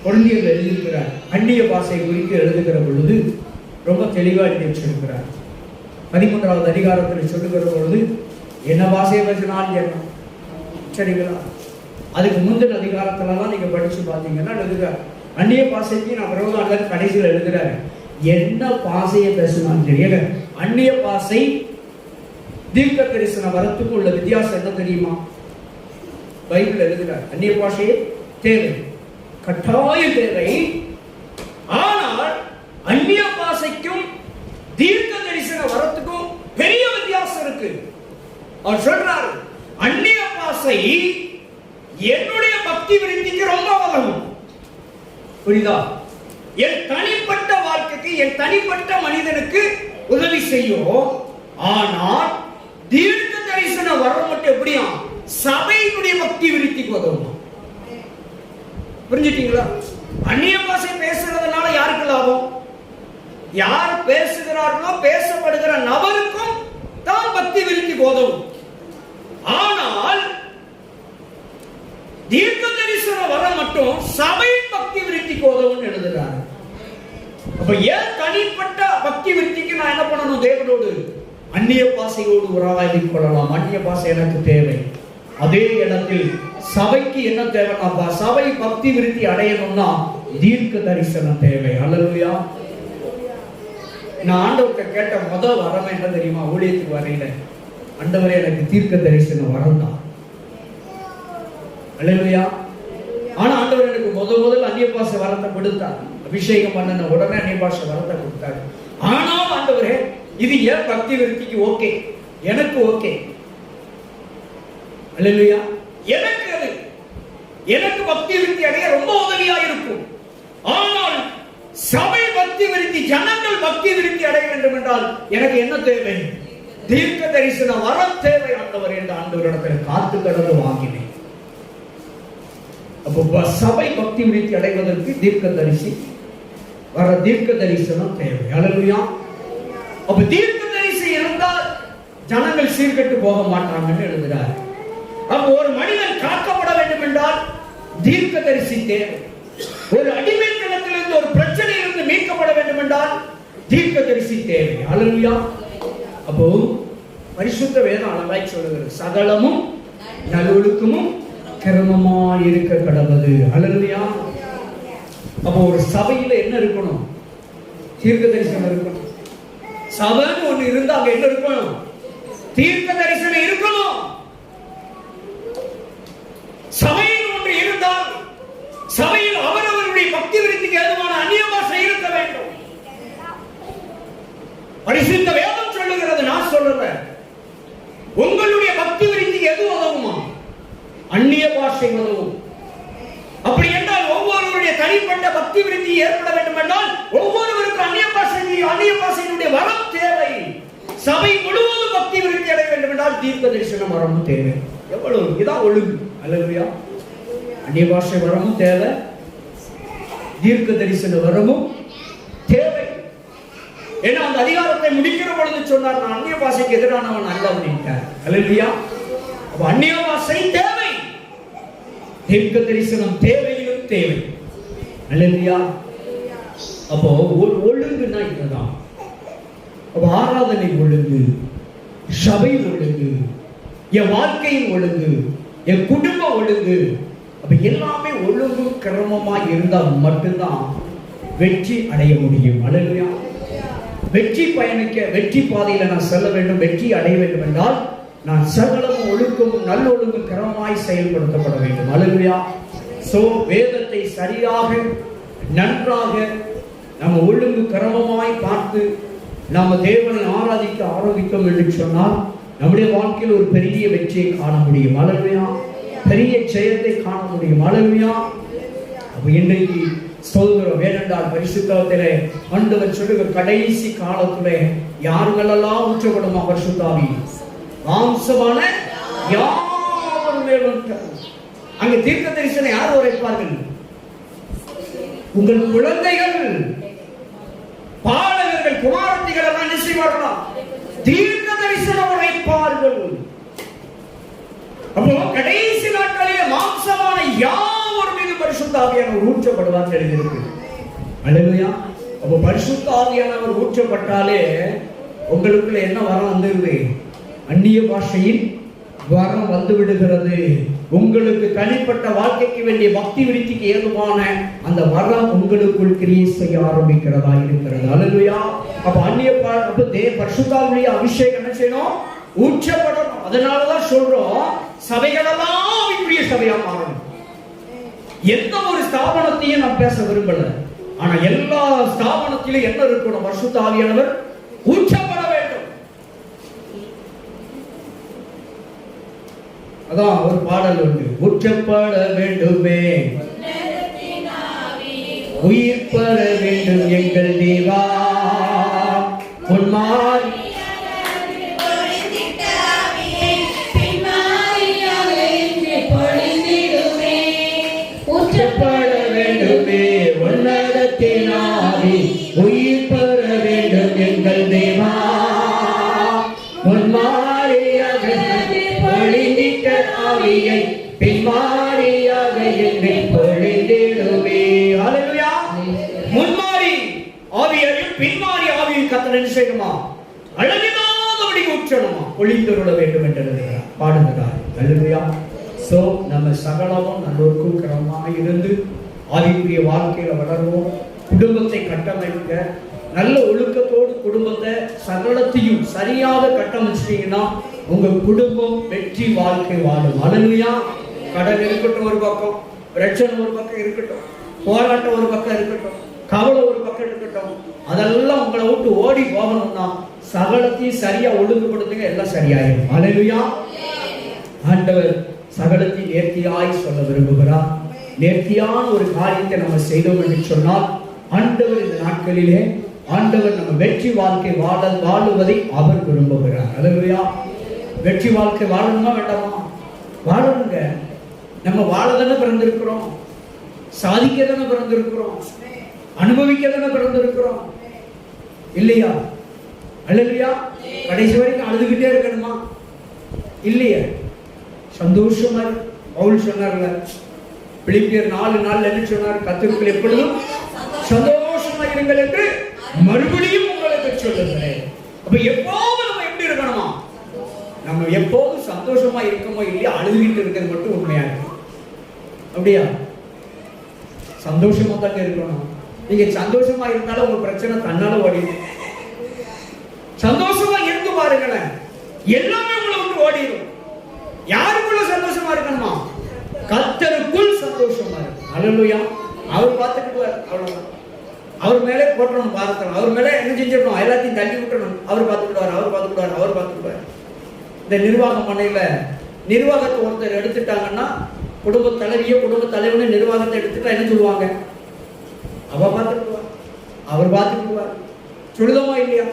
கொரிந்தியர்ல எழுதியிருக்கிறார். அந்நிய பாஷை குறித்து எழுதுகிற பொழுது ரொம்ப தெளிவாக எழுதி வச்சிருக்கிறார். 13வது அதிகாரத்தில் சொல்லுகிற பொழுது என்ன பாஷையை பேசினாலும் என்ன, சரிங்களா? அதுக்கு முந்தின அதிகாரத்துலலாம் நீங்க படிச்சு பார்த்தீங்கன்னா எழுதுகிறார், அந்நிய பாஷைக்கு நான் விரோதம் கடைசியில் எழுதுறாரு. என்ன பாஷையை பேசினாலும் சரி. அந்நிய பாஷை தீர்க்க தரிசன வரத்துக்கு உள்ள வித்தியாசம் என்ன தெரியுமா? பைபிள் எழுதுகிறார், அந்நிய பாஷையே தேவை, கட்டாய தேவை. ஆனால் அந்நிய பாஷைக்கும் தீர்க்க தரிசன வரத்துக்கும் பெரிய வித்தியாசம் இருக்கு. அவர் சொல்றாரு, அந்நிய பாஷை என்னுடைய பக்தி விருத்திக்கு ரொம்ப உதவும். புரியுதா? என் தனிப்பட்ட வாழ்க்கைக்கு, என் தனிப்பட்ட மனிதனுக்கு உதவி செய்யும். ஆனால் தீர்க்க தரிசன வரம் மட்டும் எப்படியா சபையினுடைய பக்தி விருத்திக்கு உதவும். புரிஞ்சுட்டீங்களா? அந்நிய பாஷை பேசுறதுனால யாருக்கு லாபம்? யார் பேசுகிறார்களோ பேசப்படுகிற நபருக்கும் தான் பக்தி விருத்திக்கு உதவும். ஆனால் தீர்க்க தரிசன வரம் மட்டும் சபையின் பக்தி விருத்திக்கு உதவும் எழுதுகிறார். அப்ப ஏன் தனிப்பட்ட பக்தி விருத்திக்கு நான் என்ன பண்ணணும்? தேவனோடு அந்நிய பாஷையோடு உறவாடி கொள்ளலாம். அந்நிய பாஷை எனக்கு தேவை. அதே இடத்தில் சபைக்கு என்ன தேவைன்னா, சபை பக்தி விருத்தி அடையணும்னா தீர்க்க தரிசனம் தேவை. அல்லேலூயா. நான் ஆண்டவர்கிட்ட கேட்ட முதல் வரம் என்ன தெரியுமா? ஊழியத்துக்கு வரையில, ஆண்டவரே எனக்கு தீர்க்க தரிசனம் வரம் தான். அல்லேலூயா. ஆனா ஆண்டவர் எனக்கு முதல் அந்நிய பாஷை வரத்தை கொடுத்தார். அபிஷேகம் பண்ணன உடனே அந்நிய பாஷை வரத்தை கொடுத்தார். ஆனால் ஆண்டவரே இது ஏன் பக்தி விருத்திக்கு ஓகே, எனக்கு ஓகே. அல்லேலூயா. எனக்கு பக்தி விருத்தி அடைய ரொம்ப உதவியா இருக்கும். ஆனால் சபை பக்தி விருத்தி, ஜனங்கள் பக்தி விருத்தி அடைய வேண்டும் என்றால் எனக்கு என்ன தேவை? தீர்க்க தரிசன வரம் தேவை ஆண்டவர் என்று ஆண்டவரிடத்தில் காத்து கடந்து வாங்கினேன். அப்போ சபை பக்தி விருத்தி அடைவதற்கு தீர்க்க தரிசி வர தீர்க்க தரிசனம் தேவை. அல்லேலூயா. அப்ப தீர்க்க தரிசி இருந்தால் ஜனங்கள் சீர்கெட்டு போக மாட்டாங்கன்னு எழுதுகிறார். அப்ப ஒரு மனிதன் காக்கப்பட வேண்டும் என்றால் தீர்க்க தரிசி தேவை. ஒரு அடிமைத்தனத்திலிருந்து ஒரு பிரச்சனையிலிருந்து மீட்கப்பட வேண்டும் என்றால் தீர்க்க தரிசி தேவை. அல்லேலூயா. அப்போ பரிசுத்த வேதம் அழகாய் சொல்லுகிறது, சகலமும் நல்லொழுக்கமும் கிரமமாய் இருக்க கடவுது. அல்லேலூயா. அப்போ ஒரு சபையில என்ன இருக்கணும்? தீர்க்க தரிசனம் இருக்கணும். சபைன்னு ஒண்ணு இருந்தா அங்க என்ன இருக்கணும்? தீர்க்க தரிசனம் இருக்கணும். சபையில் ஒன்று இருந்தால் சபையில் அவரவருடைய பக்தி விருத்திக்கு ஏதுவான அந்நிய பாஷை இருக்க வேண்டும். பரிசுத்த வேதம் சொல்லுகிறது, நான் சொல்றேன், உங்களுடைய பக்தி விருத்திக்கு எது உதவுமா? அந்நிய பாஷை உதவும். அப்படி என்றால் ஒவ்வொருவருடைய தனிப்பட்ட பக்தி விருத்தி ஏற்பட வேண்டும் என்றால் ஒவ்வொருவருக்கும் அந்நிய பாஷையினுடைய வரம் தேவை. சபை முழுவதும் பக்தி விருத்தி அடைய வேண்டும் என்றால் தீர்க்க தரிசன வரமும் தேவை. எவ்வளவு இதான் ஒழுங்கு. அல்லேலூயா. அந்நிய பாஷை வரமும் தேவை, தீர்க்க தரிசன வரமும் தேவை. ஏன்னா அந்த அதிகாரத்தை முடிக்கிற பொழுது சொன்னார், நான் அந்நிய பாஷைக்கு எதிரானவன் அல்ல அப்படின்ட்டார். அல்லேலூயா. அப்ப அந்நிய பாஷை தேவை, தீர்க்க தரிசனம் தேவையிலும் தேவை. அல்லேலூயா. அப்போ ஒரு ஒழுங்குனா இதுதான். அப்ப ஆராதனை ஒழுங்கு, சபை ஒழுங்கு, என் வாழ்க்கையின் ஒழுங்கு, என் குடும்ப ஒழுங்கு, அப்ப எல்லாமே ஒழுங்கு கிரமமா இருந்தால் மட்டும்தான் வெற்றி அடைய முடியும். அல்லேலூயா. வெற்றி பயணிக்க, வெற்றி பாதையில நான் செல்ல வேண்டும், வெற்றி அடைய வேண்டும் என்றால் நான் சகலமும் ஒழுக்கமும் நல்லொழுங்கும் கிரமமாய் செயல்படுத்தப்பட வேண்டும். அல்லேலூயா. சோ வேதத்தை சரியாக நன்றாக நம்ம ஒழுங்கு கிரமமாய் பார்த்து நாம தேவனை ஆராதிக்க ஆரோக்கியம் என்று சொன்னால் நம்முடைய வாழ்க்கையில் ஒரு பெரிய வெற்றியை காண முடியும். அல்லேலூயா. பெரிய ஜெயத்தை காண முடியும். அல்லேலூயா. அப்ப இன்றைக்கு ஸ்தோத்திரம். ஏனென்றால் பரிசுத்தத்திலே ஆண்டவர் சொல்லுகிற கடைசி காலத்திலே யாருங்களெல்லாம் ஊற்றப்படுமா பரிசுத்த ஆவி? மாம்சமான யாவர் மேலும். அங்க தீர்க்க தரிசனம் யார் உரைப்பார்கள்? உங்கள் குழந்தைகள், பாலகர்கள், குமாரத்திகள் எல்லாம் என்ன செய்வார்களாம்? தீர்க்க தரிசனம் உரைப்பார்கள். அப்போ கடைசி நாட்களிலே மாம்சமான யாவர் மீது பரிசுத்த ஆவியானவர் ஊற்றப்படுவார் தெரிந்திருக்கு. அல்லேலூயா. அப்போ பரிசுத்த ஆவியானவர் ஊற்றப்பட்டாலே உங்களுக்குள்ள என்ன வரம் வந்துருது? அந்நிய பாஷையில் வரம் வந்து விடுகிறது. உங்களுக்கு தனிப்பட்ட வாழ்க்கைக்கு வேண்டிய பக்தி விருத்திக்கு ஏதுவான அந்த வரம் உங்களுக்குள் கிரியை செய்ய ஆரம்பிக்கிறதா இருக்கிறது. அல்லேலூயா. அப்ப அந்நிய பரிசுத்தாவிய அபிஷேகம் என்ன செய்யணும்? ஊற்றப்படணும். அதனாலதான் சொல்றோம், சபைகளெல்லாம் ஆவிக்குரிய சபையா மாறணும். எந்த ஒரு ஸ்தாபனத்தையும் நான் பேச விரும்பல, ஆனா எல்லா ஸ்தாபனத்திலும் என்ன இருக்கணும்? பரிசுத்த ஆவியானவர் ஊற்றப்பட வேண்டும். அதான் ஒரு பாடல் உண்டு, ஊற்றப்பட வேண்டுமே, உயிர் பெற வேண்டும் எங்கள் தேவா, பொன்மாரி ஊற்றப்பட வேண்டுமே, உன்னதத்தின் ஆவி உயிர் பெற வேண்டும் எங்கள் தேவா, பொன்மாரியாக பொழிந்திட்ட ஆவியை பின்மாரியாக என்னை பொழிந்திடுமே. அல்லேலூயா. முன்மாரி ஆவியையும் பின்மாரி ஆவியும் கர்த்தர் என்ன செய்யணுமா? அழகினாதபடி ஊற்றணுமா, பொழிந்தருள வேண்டும் என்று பாடுகிறார். அல்லேலூயா. சோ நம்ம சகலமும் நல்லோருக்கும் கிரமமாக இருந்து ஆவிக்குரிய வாழ்க்கையில வளர்வோம். குடும்பத்தை கட்டமைக்க நல்ல ஒழுக்கத்தோடு குடும்பத்தை சகலத்தையும் சரியாக கட்டமைச்சிட்டீங்கன்னா உங்க குடும்பம் வெற்றி வாழ்க்கை வாழும். அல்லேலூயா. கடன் இருக்கட்டும் ஒரு பக்கம், பிரச்சனை ஒரு பக்கம் இருக்கட்டும், போராட்டம் ஒரு பக்கம் இருக்கட்டும், கவலை ஒரு பக்கம் இருக்கட்டும், அதெல்லாம் உங்களை விட்டு ஓடி போகணும்னா சகலத்தையும் சரியா ஒழுங்குபடுத்துங்க, எல்லாம் சரியாயிடும். அல்லேலூயா. ஆண்டவர் சகலத்தையும் நேர்த்தியாய் சொல்ல விரும்புகிறார். நேர்த்தியான ஒரு காரியத்தை நம்ம செய்தோம் என்று சொன்னால் ஆண்டவர் இந்த நாட்களிலே ஆண்டவர் நம்ம வெற்றி வாழ்க்கை வாழுவதை அவர் விரும்புகிறார். அல்லேலூயா. வெற்றி வாழ்க்கை வாழணுமா வேண்டாமா? வாழணுங்க. நம்ம வாழதானே பிறந்திருக்கிறோம், சாதிக்க தானே பிறந்திருக்கிறோம், அனுபவிக்க தானே பிறந்திருக்கிறோம், இல்லையா? அல்லேலூயா. கடைசி வரைக்கும் அழுதுகிட்டே இருக்கணுமா? இல்லையா? சந்தோஷமா பவுல் சொன்னார்ல, பிலிப்பியர் 4:4 என்ன சொன்னார்? கர்த்தருக்குள் எப்பொழுதும் சந்தோஷமா இருங்கள் என்று மறுபடியும் உங்களுக்கு சொல்லுகிறேன். அப்ப எப்போதும் நம்ம எப்படி இருக்கணுமா? நம்ம எப்போதும் சந்தோஷமா இருக்கமோ இல்லையா, அழுதுகிட்டு இருக்கிறது மட்டும் உண்மையா இருக்கு. அப்படியா? சந்தோஷமா தாங்க இருக்கணும். நீங்க சந்தோஷமா இருந்தாலும் உங்க பிரச்சனை தன்னால ஓடிடும். சந்தோஷமா இருந்து பாருங்களேன், எல்லாமே உங்களை விட்டு ஓடிடும். யாருக்குள்ள சந்தோஷமா இருக்கணுமா? கர்த்தருக்குள் சந்தோஷமா இருக்கு. அல்லேலூயா. அவர் பார்த்துக்கிடுவார், அவ்வளவுதான். அவர் மேலே போட்டணும் பாரத்தை, அவர் மேலே என்ன செஞ்சிடணும், எல்லாத்தையும் தள்ளி விட்டணும். அவர் பார்த்துக்கிடுவார். இந்த நிர்வாக மனையில நிர்வாகத்தை ஒருத்தர் எடுத்துட்டாங்கன்னா, குடும்ப தலைவியோ குடும்ப தலைவனே நிர்வாகத்தை எடுத்துட்டா என்ன சொல்லுவாங்க? அவர் பார்த்துக்கிடுவார். சொல்லுதமா இல்லையா?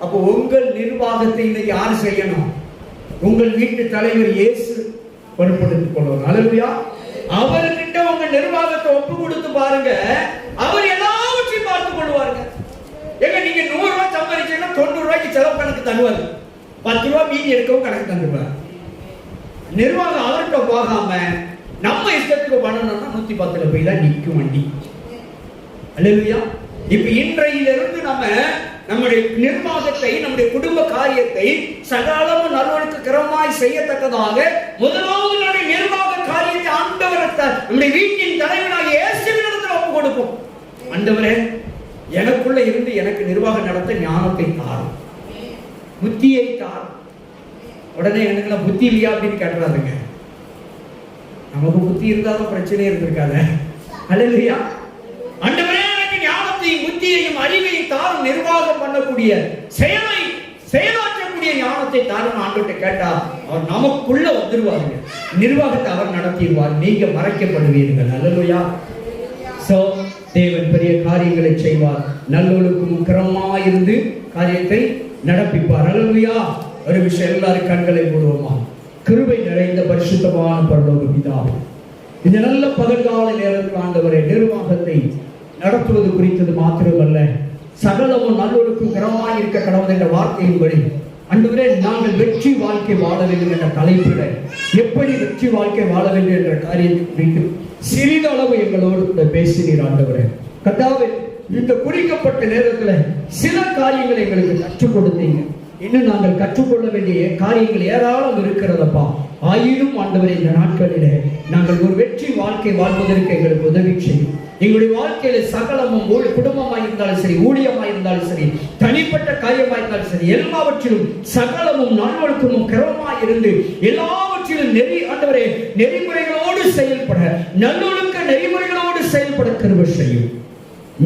அப்போ உங்கள் நிர்வாகத்தை இன்னைக்கு யார் செய்யணும்? உங்கள் வீட்டு தலைவர் இயேசு பொறுப்படுத்திக் கொள்வார். அல்லேலூயா. அவர்கிட்ட உங்க நிர்வாகத்தை ஒப்பு கொடுத்து பாருங்க, அவர் எல்லாவற்றையும் பார்த்துக் கொள்வாருங்க. ஏங்க, நீங்க 100 ரூபாய் சம்பாதிச்சீங்கன்னா 90 ரூபாய்க்கு செலவு கணக்கு தருவாரு, 10 ரூபாய் மீதி எடுக்கவும் கணக்கு தந்துருவார். நிர்வாகம் அவர்கிட்ட போகாம நம்ம இஷ்டத்துக்கு பண்ணணும்னா 110ல போய் தான் நிற்கும் வண்டி. அல்லேலூயா. இப்ப இன்றையிலிருந்து நம்ம நம்முடைய நிர்வாகத்தை, நம்முடைய குடும்ப காரியத்தை சகலமும் நல்வழிக்கிறமாய் செய்யத்தக்கதாக முதலாவது நம்முடைய நிர்வாக காரியத்தை ஆண்டவரத்தை நம்முடைய வீட்டின் தலைவனாகிய இயேசுவினிடத்தில் ஒப்பு கொடுப்போம். ஆண்டவரே, எனக்குள்ள இருந்து எனக்கு நிர்வாகம் நடத்த ஞானத்தை தாரும், புத்தியை தாரும். உடனே எனக்கு புத்தி இல்லையா அப்படின்னு கேட்டுறாருங்க. நமக்கு புத்தி இருந்தாலும் பிரச்சனையே இருந்திருக்காது. அல்லேலூயா. ஆண்டவரே, எனக்கு ஞானத்தையும் புத்தியையும் அறிவையும் தாரும், நிர்வாகம் பண்ணக்கூடிய செயலாற்றக்கூடிய ஞானத்தை தாரும் ஆண்டவர்கிட்ட கேட்டா அவர் நமக்குள்ள வந்துருவாருங்க. நிர்வாகத்தை அவர் நடத்திடுவார், நீங்க மறைக்கப்படுவீர்கள். அல்லேலூயா. சோ தேவன் பெரிய காரியங்களை செய்வார், நல்லொழுக்கும் கிரமமாயிருந்து காரியத்தை நடப்பிப்பார். அல்லேலூயா. ஒரு விஷயம், எல்லாரும் கண்களை மூடுவோமா? கிருபை நிறைந்த பரிசுத்தமான பரலோக பிதாவே, இந்த நல்ல பகல்கால நேரத்தில் ஆண்டவரே, நிர்வாகத்தை நடத்துவது குறித்தது மாத்திரமல்ல, சகலமும் நல்லொழுக்கும் கிரமமாய் இருக்க கடவுள் என்ற வார்த்தையின்படி ஆண்டவரே, நாங்கள் வெற்றி வாழ்க்கை வாழ வேண்டும் என்ற தலைப்பிட எப்படி வெற்றி வாழ்க்கை வாழ வேண்டும் என்ற காரியத்தை குறித்து சிறிதளவு எங்களோடு பேசினீர். ஆண்டவரே கர்த்தாவே, இந்த குறிக்கப்பட்ட நேரத்துல சில காரியங்களை எங்களுக்கு கற்றுக் கொடுத்தீங்க. இன்னும் நாங்கள் கற்றுக்கொள்ள வேண்டிய காரியங்கள் ஏராளம் இருக்கிறதப்பா. ஆயினும் ஆண்டவரே, இந்த நாட்களிலே நாங்கள் ஒரு வெற்றி வாழ்க்கை வாழ்வதற்கு எங்களுக்கு உதவி செய்யும். எங்களுடைய வாழ்க்கையில சகலமும், குடும்பமாய் இருந்தாலும் சரி, ஊழியமாய் இருந்தாலும் சரி, தனிப்பட்ட காரியமாய் இருந்தாலும் சரி, எல்லாவற்றிலும் சகலமும் நல்லொழுக்கமும் கிரமமாய் இருந்து எல்லாவற்றிலும் ஆண்டவரே நெறிமுறைகளோடு செயல்பட, நல்லொழுக்க நெறிமுறைகளோடு செயல்பட கிருபை செய்யும்.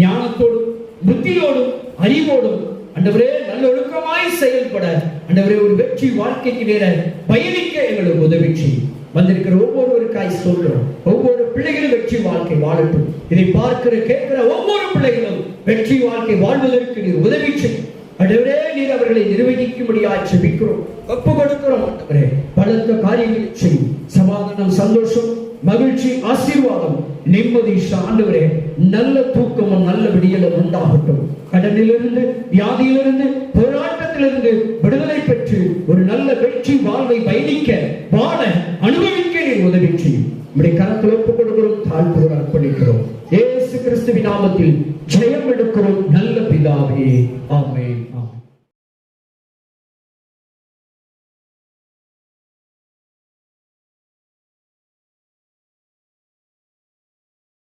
ஞானத்தோடும் புத்தியோடும் அறிவோடும் ஆண்டவரே நல்லொழுக்கமாய் செயல்பட ஆண்டவரே ஒரு வெற்றி வாழ்க்கைக்கு நேர பயணிக்க எங்களுக்கு உதவி செய்யும். வந்திருக்கிற ஒவ்வொருவருக்காய் சொல்றோம், ஒவ்வொரு பிள்ளைகளும் வெற்றி வாழ்க்கை வாழட்டும். இதை பார்க்கிற கேட்கிற ஒவ்வொரு பிள்ளைகளும் வெற்றி வாழ்க்கை வாழ்வதற்கு நீர் உதவி செய்யும். ஆண்டவரே, நீர் அவர்களை நிர்வகிக்கும்படியாய் ஜெபிக்கிறோம், ஒப்பு கொடுக்கிறோம். ஆண்டவரே, பலத்த காரியங்களை செய்யும். சமாதானம், சந்தோஷம், மகிழ்ச்சி, ஆசீர்வாதம், நிம்மதி, ஆண்டவரே நல்ல தூக்கமும் நல்ல விடியலும் உண்டாகட்டும். கடனிலிருந்து, வியாதியிலிருந்து, போராட்டத்திலிருந்து விடுதலை பெற்று ஒரு நல்ல வெற்றி வாழ்வை பயணிக்க, வாழ, அனுபவிக்க நீர் உதவி செய்யும். நம்முடைய கரத்தில் ஒப்புக் கொடுக்கிறோம், தாழ்த்துகிறோம், அர்ப்பணிக்கிறோம். இயேசு கிறிஸ்துவின் நாமத்தில் ஜெயம் எடுக்கிறோம் நல்ல பிதாவே. ஆமென்.